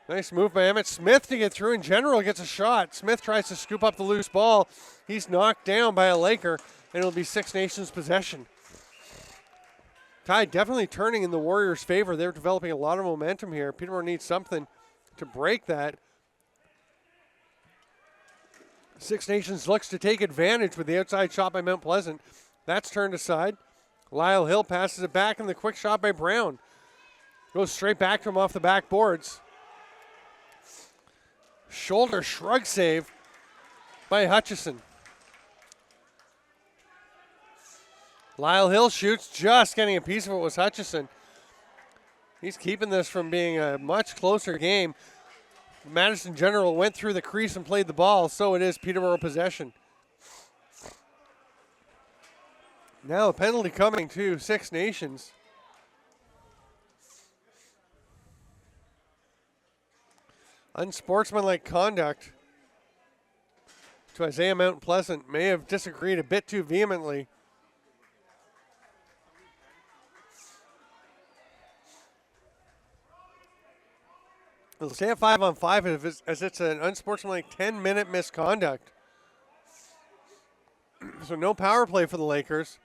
Nice move by Emmett Smith to get through, and General gets a shot. Smith tries to scoop up the loose ball. He's knocked down by a Laker, and it'll be Six Nations possession. Tide definitely turning in the Warriors' favor. They're developing a lot of momentum here. Peterborough needs something to break that. Six Nations looks to take advantage with the outside shot by Mount Pleasant. That's turned aside. Lyle Hill passes it back, and the quick shot by Brown goes straight back to him off the backboards. Shoulder shrug save by Hutchison. Lyle Hill shoots, just getting a piece of it was Hutchison. He's keeping this from being a much closer game. Madison General went through the crease and played the ball, so it is Peterborough possession. Now a penalty coming to Six Nations. Unsportsmanlike conduct to Isaiah Mount Pleasant. May have disagreed a bit too vehemently. It'll stay at 5-on-5 as it's an unsportsmanlike 10-minute misconduct. So no power play for the Lakers.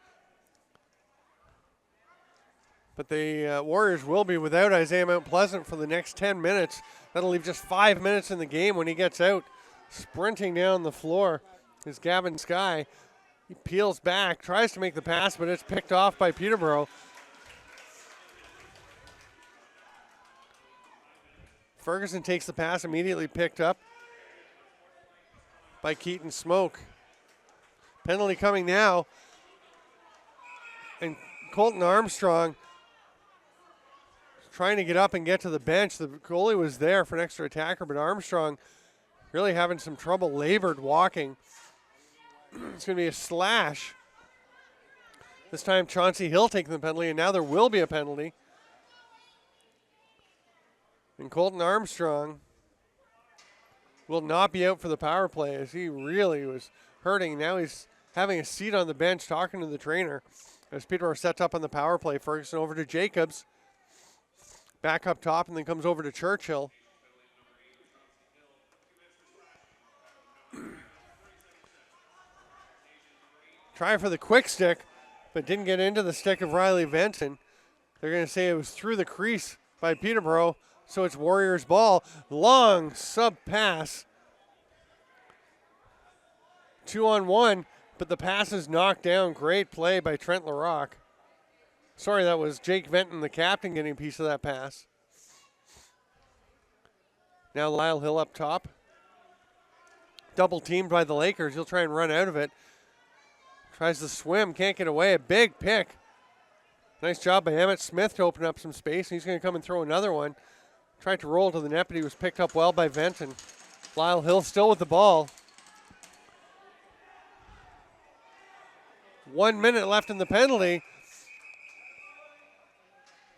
But the Warriors will be without Isaiah Mount Pleasant for the next 10 minutes. That'll leave just 5 minutes in the game when he gets out. Sprinting down the floor is Gavin Skye. He peels back, tries to make the pass, but it's picked off by Peterborough. Ferguson takes the pass, immediately picked up by Keaton Smoke. Penalty coming now. And Colton Armstrong trying to get up and get to the bench. The goalie was there for an extra attacker, but Armstrong really having some trouble, labored walking. It's going to be a slash. This time Chauncey Hill taking the penalty, and now there will be a penalty. And Colton Armstrong will not be out for the power play as he really was hurting. Now he's having a seat on the bench talking to the trainer as Peterborough sets up on the power play. Ferguson over to Jacobs. Back up top and then comes over to Churchill. Try for the quick stick, but didn't get into the stick of Riley Benson. They're going to say it was through the crease by Peterborough, so it's Warriors ball. Long sub pass. 2-on-1, but the pass is knocked down. Great play by Trent LaRock. Sorry, that was Jake Benton, the captain, getting a piece of that pass. Now Lyle Hill up top. Double teamed by the Lakers. He'll try and run out of it. Tries to swim, can't get away. A big pick. Nice job by Emmett Smith to open up some space. He's going to come and throw another one. Tried to roll to the net, but he was picked up well by Benton. Lyle Hill still with the ball. 1 minute left in the penalty.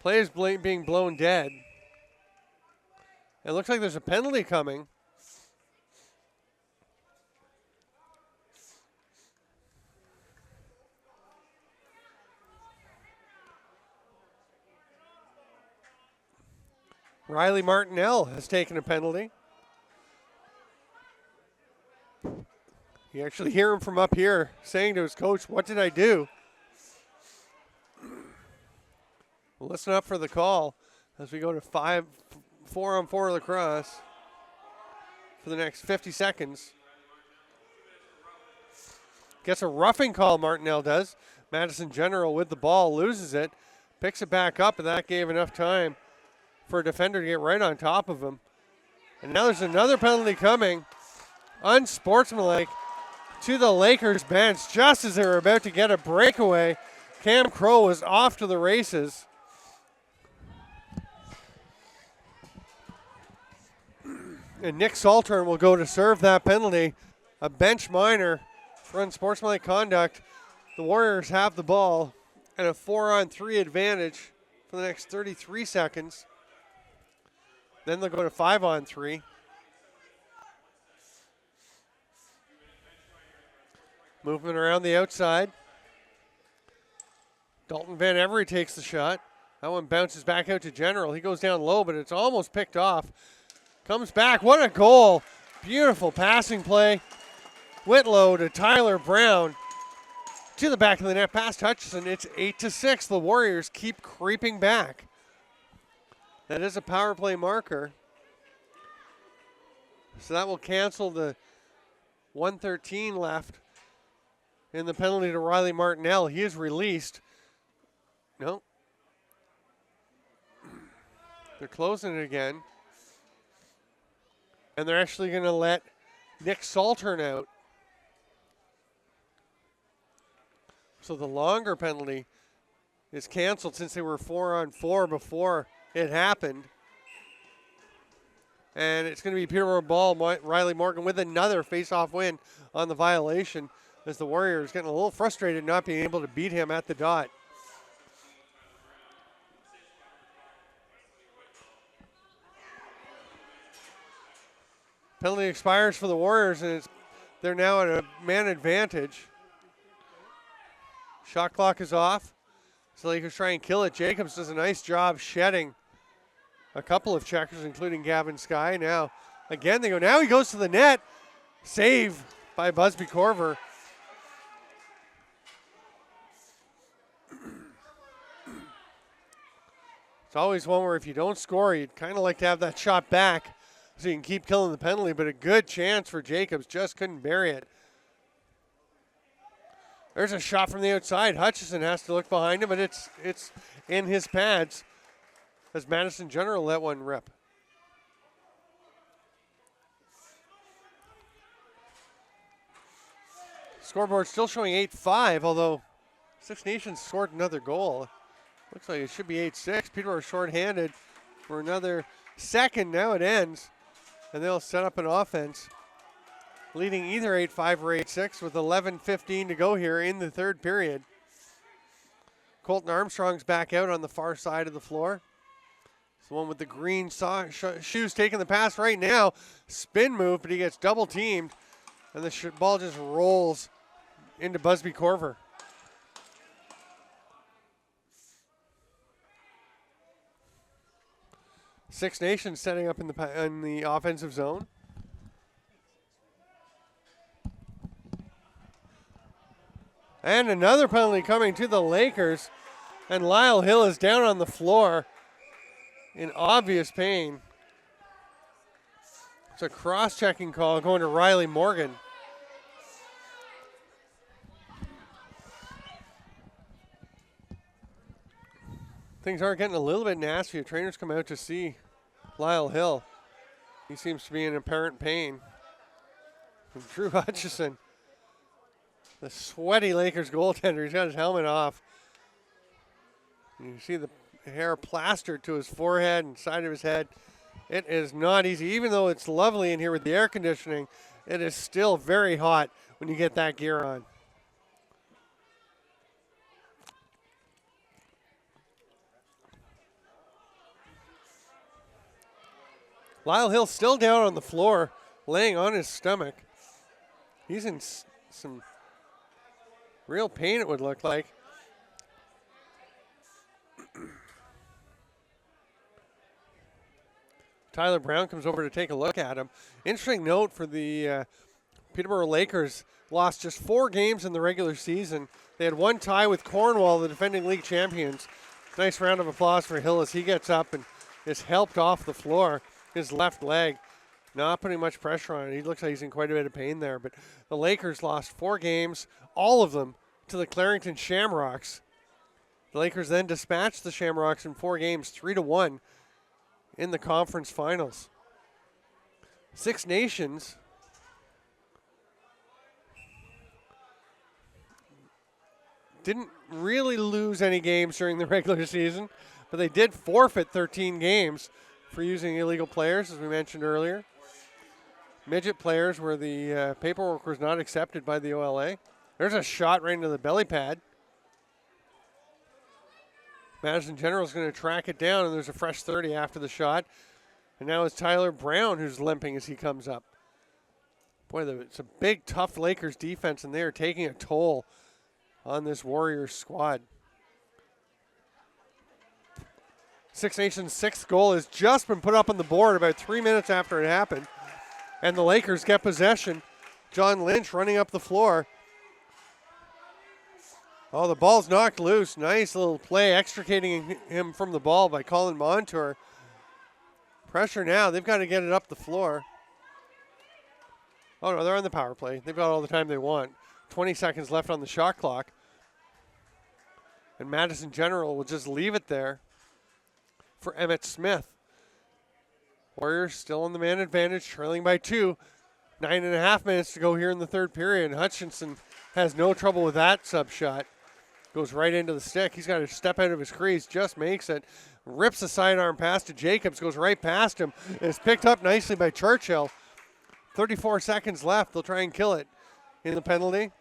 Play is being blown dead. It looks like there's a penalty coming. Riley Martinell has taken a penalty. You actually hear him from up here saying to his coach, "What did I do?" Well, listen up for the call as we go to 4-on-4 lacrosse for the next 50 seconds. Gets a roughing call, Martinell does. Madison General with the ball, loses it, picks it back up, and that gave enough time for a defender to get right on top of him. And now there's another penalty coming. Unsportsmanlike to the Lakers bench just as they were about to get a breakaway. Cam Crow was off to the races. And Nick Saltern will go to serve that penalty. A bench minor for unsportsmanlike conduct. The Warriors have the ball and a 4-on-3 advantage for the next 33 seconds. Then they'll go to 5-on-3. Movement around the outside. Dalton Van Every takes the shot. That one bounces back out to General. He goes down low, but it's almost picked off. Comes back. What a goal. Beautiful passing play. Whitlow to Tyler Brown. To the back of the net past Hutchison. It's 8-6. The Warriors keep creeping back. That is a power play marker. So that will cancel the 1:13 left in the penalty to Riley Martinell. He is released. No. They're closing it again. And they're actually going to let Nick Saltern out. So the longer penalty is canceled since they were 4-on-4 before it happened. And it's going to be Peterborough ball. Riley Morgan with another face-off win on the violation as the Warriors getting a little frustrated not being able to beat him at the dot. Penalty expires for the Warriors, and they're now at a man advantage. Shot clock is off. So Lakers try and kill it. Jacobs does a nice job shedding a couple of checkers, including Gavin Skye. Now, again, they go. Now he goes to the net. Save by Busby Corver. It's always one where if you don't score, you'd kind of like to have that shot back so you can keep killing the penalty, but a good chance for Jacobs. Just couldn't bury it. There's a shot from the outside. Hutchison has to look behind him, but it's in his pads as Madison General let one rip. Scoreboard still showing 8-5, although Six Nations scored another goal. Looks like it should be 8-6. Peterborough shorthanded for another second. Now it ends, and they'll set up an offense, leading either 8-5 or 8-6 with 11:15 to go here in the third period. Colton Armstrong's back out on the far side of the floor. It's the one with the green shoes taking the pass right now. Spin move, but he gets double teamed. And the ball just rolls into Busby Corver. Six Nations setting up in the offensive zone. And another penalty coming to the Lakers. And Lyle Hill is down on the floor in obvious pain. It's a cross-checking call going to Riley Morgan. Things are getting a little bit nasty. Trainers come out to see Lyle Hill. He seems to be in apparent pain. And Drew Hutchison, the sweaty Lakers goaltender, he's got his helmet off. You see the hair plastered to his forehead and side of his head. It is not easy. Even though it's lovely in here with the air conditioning, it is still very hot when you get that gear on. Lyle Hill still down on the floor, laying on his stomach. He's in some real pain, it would look like. Tyler Brown comes over to take a look at him. Interesting note for the Peterborough Lakers, lost just 4 games in the regular season. They had one tie with Cornwall, the defending league champions. Nice round of applause for Hill as he gets up and is helped off the floor. His left leg, not putting much pressure on it. He looks like he's in quite a bit of pain there. But the Lakers lost 4 games, all of them to the Clarington Shamrocks. The Lakers then dispatched the Shamrocks in 4 games, 3-1 in the conference finals. Six Nations didn't really lose any games during the regular season, but they did forfeit 13 games for using illegal players, as we mentioned earlier. Midget players where the paperwork was not accepted by the OLA. There's a shot right into the belly pad. Madison General is going to track it down, and there's a fresh 30 after the shot. And now it's Tyler Brown who's limping as he comes up. Boy, it's a big, tough Lakers defense, and they are taking a toll on this Warriors squad. Six Nations' 6th goal has just been put up on the board about 3 minutes after it happened. And the Lakers get possession. John Lynch running up the floor. Oh, the ball's knocked loose. Nice little play extricating him from the ball by Colin Montour. Pressure now. They've got to get it up the floor. Oh, no, they're on the power play. They've got all the time they want. 20 seconds left on the shot clock. And Madison General will just leave it there for Emmett Smith. Warriors still on the man advantage, trailing by 2. 9.5 minutes to go here in the third period. Hutchinson has no trouble with that sub shot. Goes right into the stick. He's got to step out of his crease, just makes it. Rips a sidearm pass to Jacobs, goes right past him. It's picked up nicely by Churchill. 34 seconds left. They'll try and kill it in the penalty.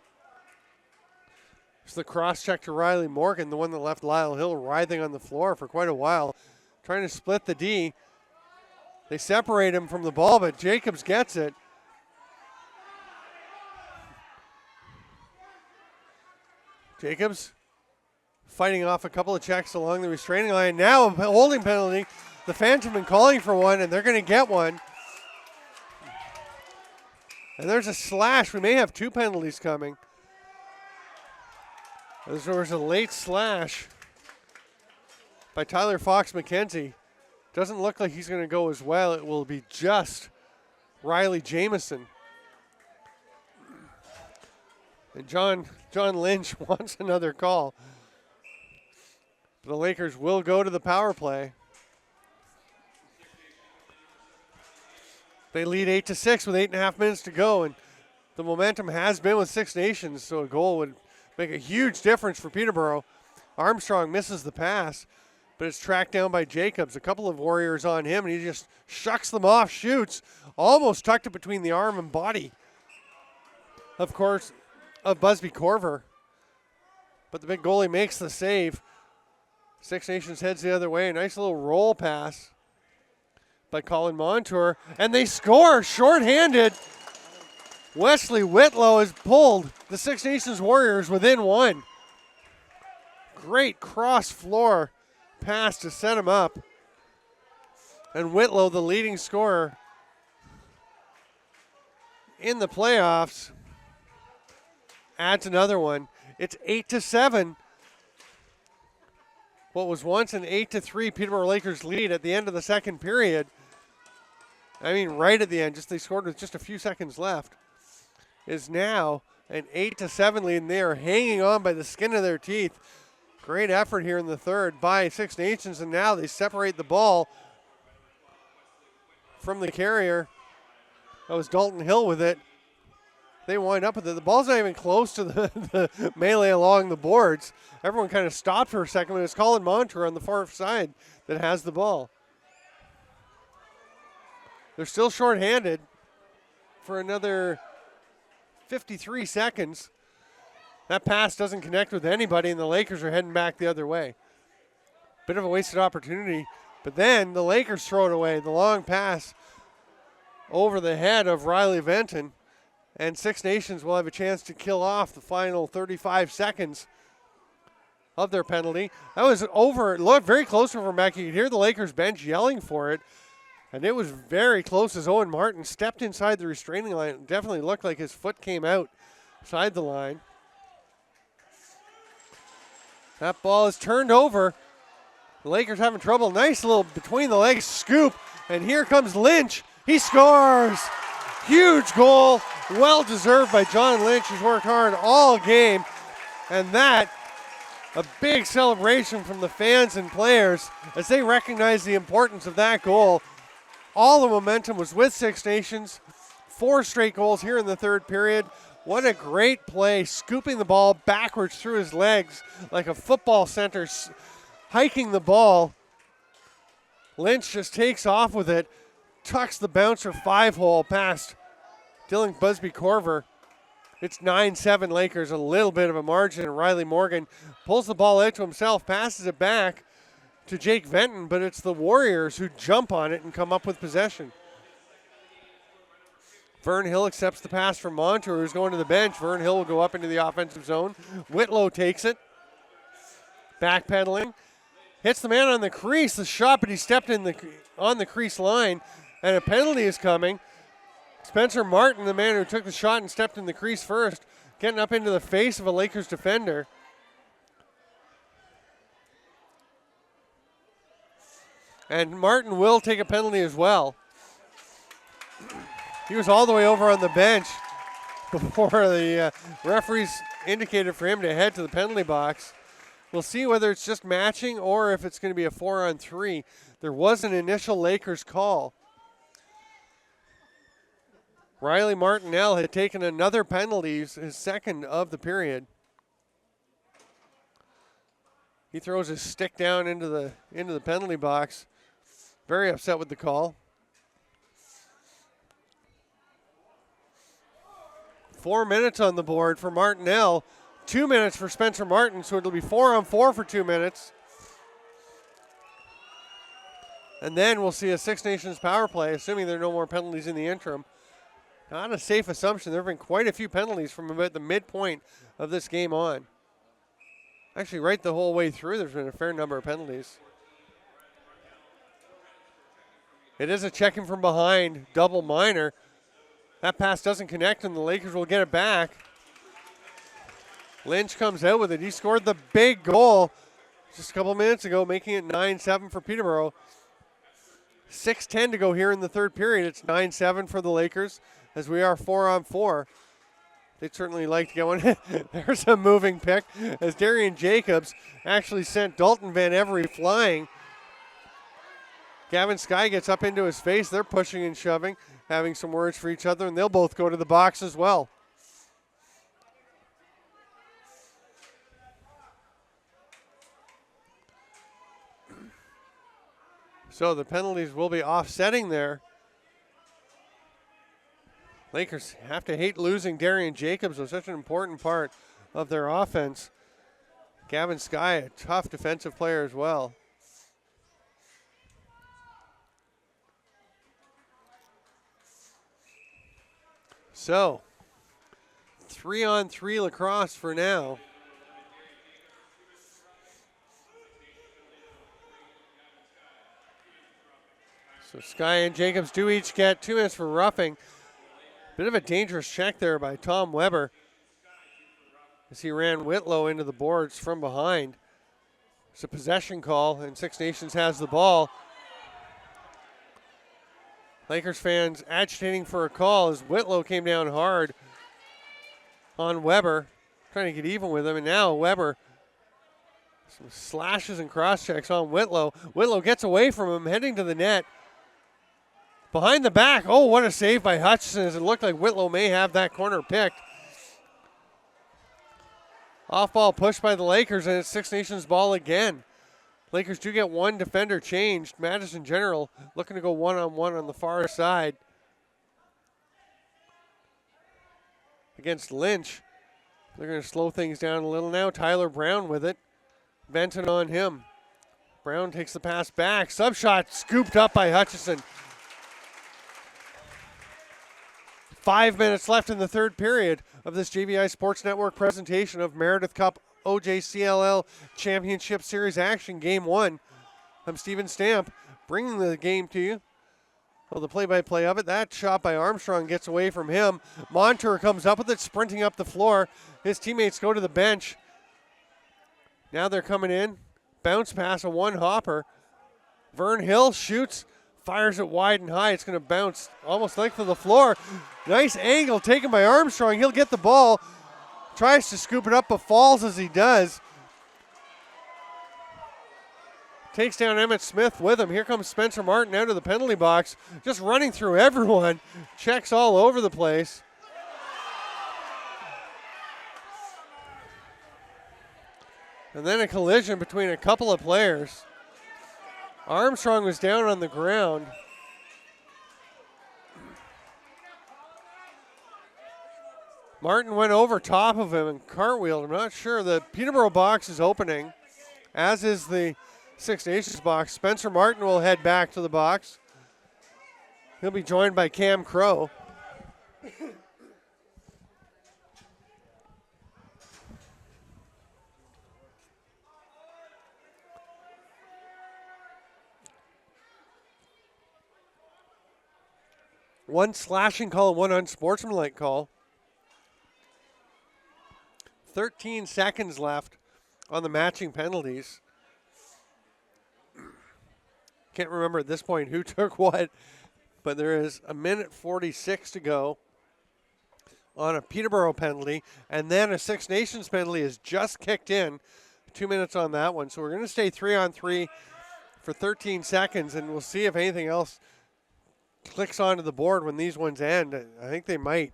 It's the cross check to Riley Morgan, the one that left Lyle Hill writhing on the floor for quite a while. Trying to split the D. They separate him from the ball, but Jacobs gets it. Jacobs fighting off a couple of checks along the restraining line. Now a holding penalty. The fans have been calling for one, and they're going to get one. And there's a slash. We may have 2 penalties coming. There was a late slash by Tyler Fox McKenzie. Doesn't look like he's going to go as well. It will be just Riley Jamieson. And John Lynch wants another call. The Lakers will go to the power play. They lead 8-6 with 8.5 minutes to go, and the momentum has been with Six Nations, so a goal would make a huge difference for Peterborough. Armstrong misses the pass, but it's tracked down by Jacobs. A couple of Warriors on him, and he just shucks them off, shoots, almost tucked it between the arm and body, of course, of Busby Corver. But the big goalie makes the save. Six Nations heads the other way. Nice little roll pass by Colin Montour, and they score shorthanded. Wesley Whitlow has pulled the Six Nations Warriors within one. Great cross floor pass to set him up. And Whitlow, the leading scorer in the playoffs, adds another one. It's 8-7. What was once an 8-3 Peterborough Lakers lead at the end of the second period. I mean, right at the end, they scored with just a few seconds left, is now an 8-7 lead, and they are hanging on by the skin of their teeth. Great effort here in the third by Six Nations, and now they separate the ball from the carrier. That was Dalton Hill with it. They wind up with it. The ball's not even close to the melee along the boards. Everyone kind of stopped for a second, but it's Colin Montour on the far side that has the ball. They're still shorthanded for another 53 seconds. That pass doesn't connect with anybody, and the Lakers are heading back the other way. Bit of a wasted opportunity, but then the Lakers throw it away. The long pass over the head of Riley Venton, and Six Nations will have a chance to kill off the final 35 seconds of their penalty. That was over, looked very close over Mac. You could hear the Lakers bench yelling for it, and it was very close as Owen Martin stepped inside the restraining line. It definitely looked like his foot came out inside the line. That ball is turned over. The Lakers having trouble. Nice little between the legs scoop, and here comes Lynch. He scores! Huge goal, well deserved by John Lynch, who's worked hard all game. And that, a big celebration from the fans and players as they recognize the importance of that goal. All the momentum was with Six Nations. 4 straight goals here in the third period. What a great play, scooping the ball backwards through his legs like a football center, hiking the ball. Lynch just takes off with it. Tucks the bouncer 5-hole past Dylan Busby-Corver. It's 9-7 Lakers, a little bit of a margin, and Riley Morgan pulls the ball out to himself, passes it back to Jake Venton, but it's the Warriors who jump on it and come up with possession. Vern Hill accepts the pass from Montour, who's going to the bench. Vern Hill will go up into the offensive zone. Whitlow takes it. Backpedaling. Hits the man on the crease, the shot, but he stepped on the crease line. And a penalty is coming. Spencer Martin, the man who took the shot and stepped in the crease first, getting up into the face of a Lakers defender. And Martin will take a penalty as well. He was all the way over on the bench before the referees indicated for him to head to the penalty box. We'll see whether it's just matching or if it's going to be a 4-on-3. There was an initial Lakers call. Riley Martinell had taken another penalty, his second of the period. He throws his stick down into the penalty box. Very upset with the call. 4 minutes on the board for Martinell. 2 minutes for Spencer Martin, so it'll be 4-on-4 for 2 minutes. And then we'll see a Six Nations power play, assuming there are no more penalties in the interim. Not a safe assumption. There have been quite a few penalties from about the midpoint of this game on. Actually, right the whole way through, there's been a fair number of penalties. It is a checking from behind, double minor. That pass doesn't connect, and the Lakers will get it back. Lynch comes out with it. He scored the big goal just a couple minutes ago, making it 9-7 for Peterborough. 6:10 to go here in the third period. It's 9-7 for the Lakers as we are 4-on-4. They'd certainly like to get one. There's a moving pick as Darian Jacobs actually sent Dalton Van Every flying. Gavin Skye gets up into his face. They're pushing and shoving, having some words for each other, and they'll both go to the box as well. So the penalties will be offsetting there. Lakers have to hate losing Darian Jacobs, was such an important part of their offense. Gavin Skye, a tough defensive player as well. So, 3-on-3 lacrosse for now. So Sky and Jacobs do each get 2 minutes for roughing. Bit of a dangerous check there by Tom Weber as he ran Whitlow into the boards from behind. It's a possession call, and Six Nations has the ball. Lakers fans agitating for a call as Whitlow came down hard on Weber, trying to get even with him, and now Weber, some slashes and cross checks on Whitlow. Whitlow gets away from him, heading to the net. Behind the back, oh, what a save by Hutchison, as it looked like Whitlow may have that corner picked. Off ball push by the Lakers, and it's Six Nations ball again. Lakers do get one defender changed. Madison General looking to go one-on-one on the far side against Lynch. They're going to slow things down a little now. Tyler Brown with it. Benton on him. Brown takes the pass back. Sub shot scooped up by Hutchison. 5 minutes left in the third period of this JVI Sports Network presentation of Meredith Cup OJCLL Championship Series action, Game 1. I'm Steven Stamp, bringing the game to you. Well, the play-by-play of it. That shot by Armstrong gets away from him. Montour comes up with it, sprinting up the floor. His teammates go to the bench. Now they're coming in. Bounce pass, a one-hopper. Vern Hill shoots. Fires it wide and high. It's going to bounce almost length of the floor. Nice angle taken by Armstrong. He'll get the ball. Tries to scoop it up, but falls as he does. Takes down Emmett Smith with him. Here comes Spencer Martin out of the penalty box. Just running through everyone. Checks all over the place. And then a collision between a couple of players. Armstrong was down on the ground. Martin went over top of him and cartwheeled. I'm not sure. The Peterborough box is opening, as is the Six Nations box. Spencer Martin will head back to the box. He'll be joined by Cam Crow. One slashing call and one unsportsmanlike call. 13 seconds left on the matching penalties. Can't remember at this point who took what, but there is a minute 46 to go on a Peterborough penalty, and then a Six Nations penalty is just kicked in. 2 minutes on that one. So we're going to stay 3-on-3 for 13 seconds, and we'll see if anything else clicks onto the board when these ones end. I think they might.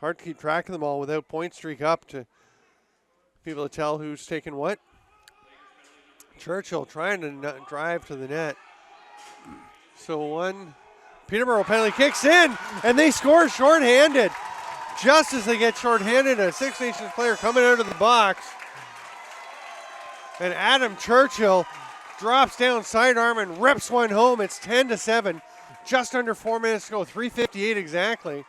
Hard to keep track of them all without point streak up to be able to tell who's taking what. Churchill trying to drive to the net. So one Peterborough penalty kicks in, and they score shorthanded. Just as they get shorthanded, a Six Nations player coming out of the box. And Adam Churchill drops down sidearm and rips one home. It's 10-7. Just under 4 minutes to go, 3:58 exactly.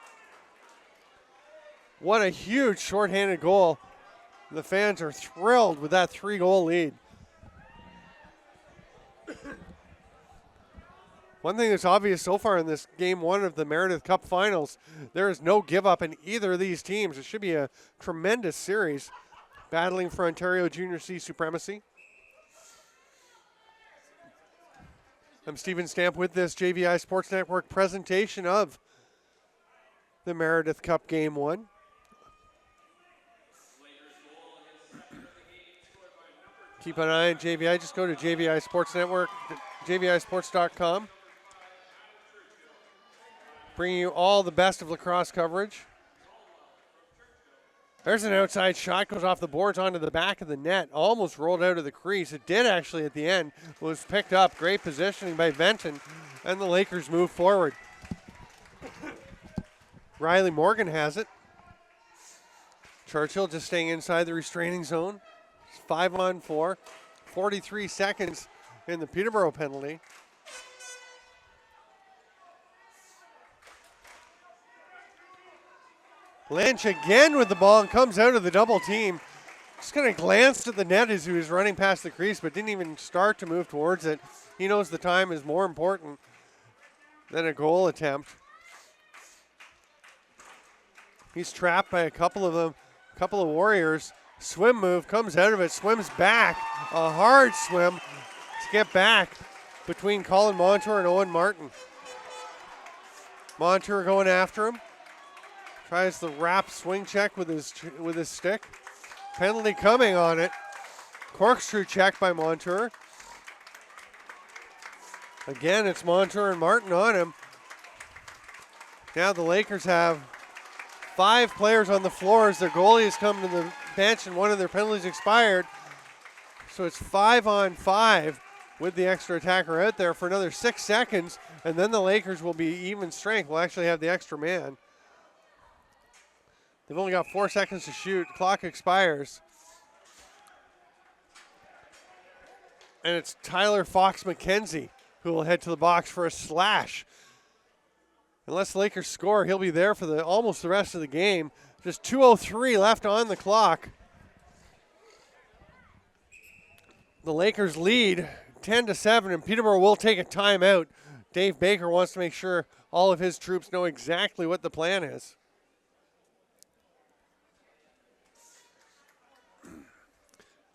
What a huge shorthanded goal. The fans are thrilled with that 3-goal lead. One thing that's obvious so far in this Game 1 of the Meredith Cup Finals, there is no give up in either of these teams. It should be a tremendous series, battling for Ontario Junior C supremacy. I'm Steven Stamp with this JVI Sports Network presentation of the Meredith Cup Game 1. Keep an eye on JVI. Just go to JVI Sports Network, JVIsports.com. Bringing you all the best of lacrosse coverage. There's an outside shot, goes off the boards onto the back of the net. Almost rolled out of the crease. It did actually at the end. Was picked up. Great positioning by Benton. And the Lakers move forward. Riley Morgan has it. Churchill just staying inside the restraining zone. 5-on-4. 43 seconds in the Peterborough penalty. Lynch again with the ball and comes out of the double team. Just kind of glanced at the net as he was running past the crease, but didn't even start to move towards it. He knows the time is more important than a goal attempt. He's trapped by a couple of them, a couple of Warriors. Swim move, comes out of it, swims back. A hard swim to get back between Colin Montour and Owen Martin. Montour going after him. Tries the wrap swing check with his stick. Penalty coming on it. Corkscrew check by Montour. Again, it's Montour and Martin on him. Now the Lakers have 5 players on the floor as their goalie has come to the bench and one of their penalties expired. So it's 5-on-5 with the extra attacker out there for another 6 seconds, and then the Lakers will be even strength. We'll actually have the extra man. They've only got 4 seconds to shoot. Clock expires. And it's Tyler Fox McKenzie who will head to the box for a slash. Unless the Lakers score, he'll be there for almost the rest of the game. Just 2:03 left on the clock. The Lakers lead 10-7, and Peterborough will take a timeout. Dave Baker wants to make sure all of his troops know exactly what the plan is.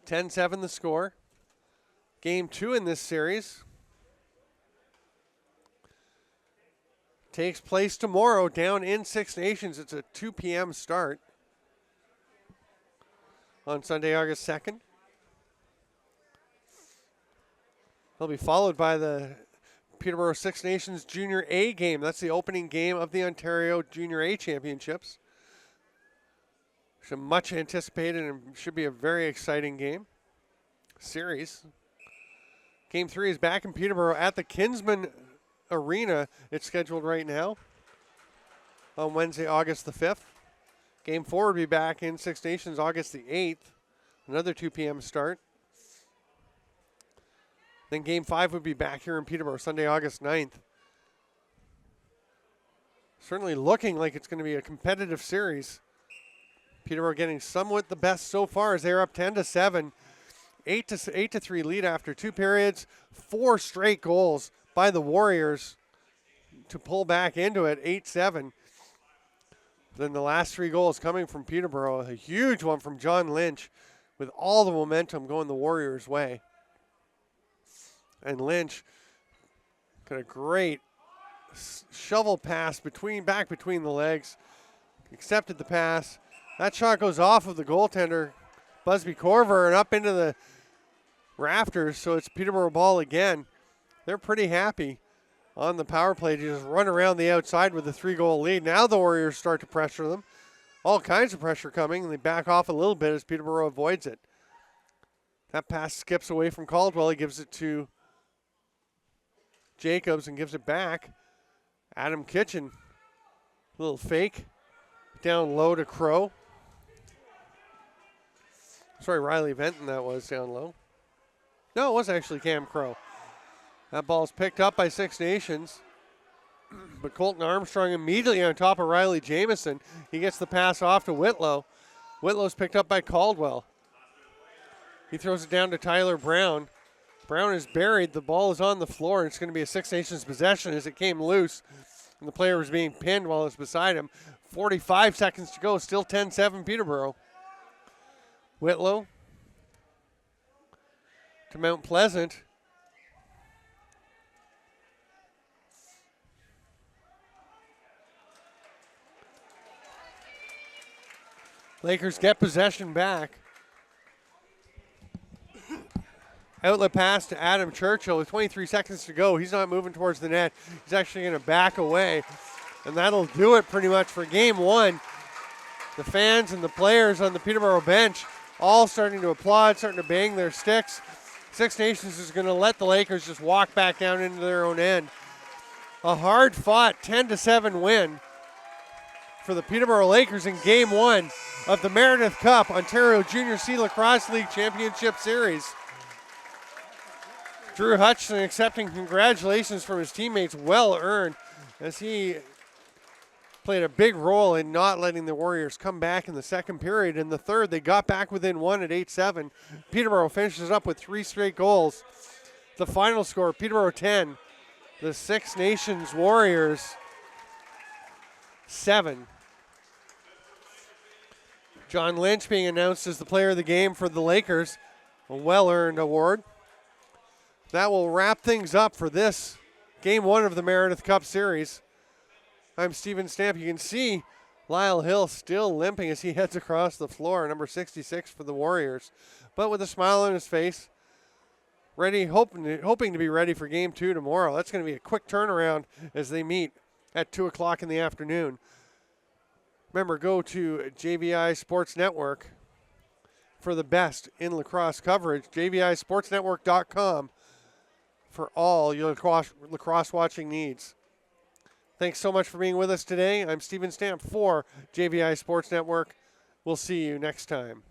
10-7 the score. Game 2 in this series takes place tomorrow down in Six Nations. It's a 2 p.m. start on Sunday, August 2nd. They'll be followed by the Peterborough Six Nations Junior A game. That's the opening game of the Ontario Junior A Championships. So much anticipated and should be a very exciting series. Game 3 is back in Peterborough at the Kinsman Arena. It's scheduled right now on Wednesday, August the 5th. Game 4 will be back in Six Nations August the 8th. Another 2 p.m. start. Then Game 5 would be back here in Peterborough Sunday, August 9th. Certainly looking like it's going to be a competitive series. Peterborough getting somewhat the best so far as they're up 10-7. 8-3 lead after 2 periods. 4 straight goals by the Warriors to pull back into it, 8-7. Then the last 3 goals coming from Peterborough. A huge one from John Lynch with all the momentum going the Warriors' way. And Lynch got a great shovel pass back between the legs. Accepted the pass. That shot goes off of the goaltender, Busby Corver, and up into the rafters, so it's Peterborough ball again. They're pretty happy on the power play to just run around the outside with a 3-goal lead. Now the Warriors start to pressure them. All kinds of pressure coming, and they back off a little bit as Peterborough avoids it. That pass skips away from Caldwell. He gives it to Jacobs and gives it back. Adam Kitchen, a little fake. Down low to Crow. Sorry, Riley Benton that was down low. No, it was actually Cam Crow. That ball's picked up by Six Nations. But Colton Armstrong immediately on top of Riley Jamieson. He gets the pass off to Whitlow. Whitlow's picked up by Caldwell. He throws it down to Tyler Brown. Brown is buried. The ball is on the floor. It's going to be a Six Nations possession as it came loose. And the player was being pinned while it's beside him. 45 seconds to go. Still 10-7 Peterborough. Whitlow to Mount Pleasant. Lakers get possession back. Outlet pass to Adam Churchill with 23 seconds to go. He's not moving towards the net. He's actually going to back away. And that'll do it pretty much for game 1. The fans and the players on the Peterborough bench all starting to applaud, starting to bang their sticks. Six Nations is going to let the Lakers just walk back down into their own end. A hard-fought 10-7 win for the Peterborough Lakers in Game 1 of the Meredith Cup Ontario Junior C Lacrosse League Championship Series. Drew Hutchison accepting congratulations from his teammates, well earned, as he played a big role in not letting the Warriors come back in the second period. In the third, they got back within one at 8-7. Peterborough finishes up with 3 straight goals. The final score, Peterborough 10, the Six Nations Warriors 7. John Lynch being announced as the player of the game for the Lakers, a well-earned award. That will wrap things up for this Game 1 of the Meredith Cup Series. I'm Stephen Stamp. You can see Lyle Hill still limping as he heads across the floor, number 66 for the Warriors, but with a smile on his face, ready, hoping to be ready for Game 2 tomorrow. That's going to be a quick turnaround as they meet at 2 o'clock in the afternoon. Remember, go to JVI Sports Network for the best in lacrosse coverage, jvisportsnetwork.com for all your lacrosse watching needs. Thanks so much for being with us today. I'm Stephen Stamp for JVI Sports Network. We'll see you next time.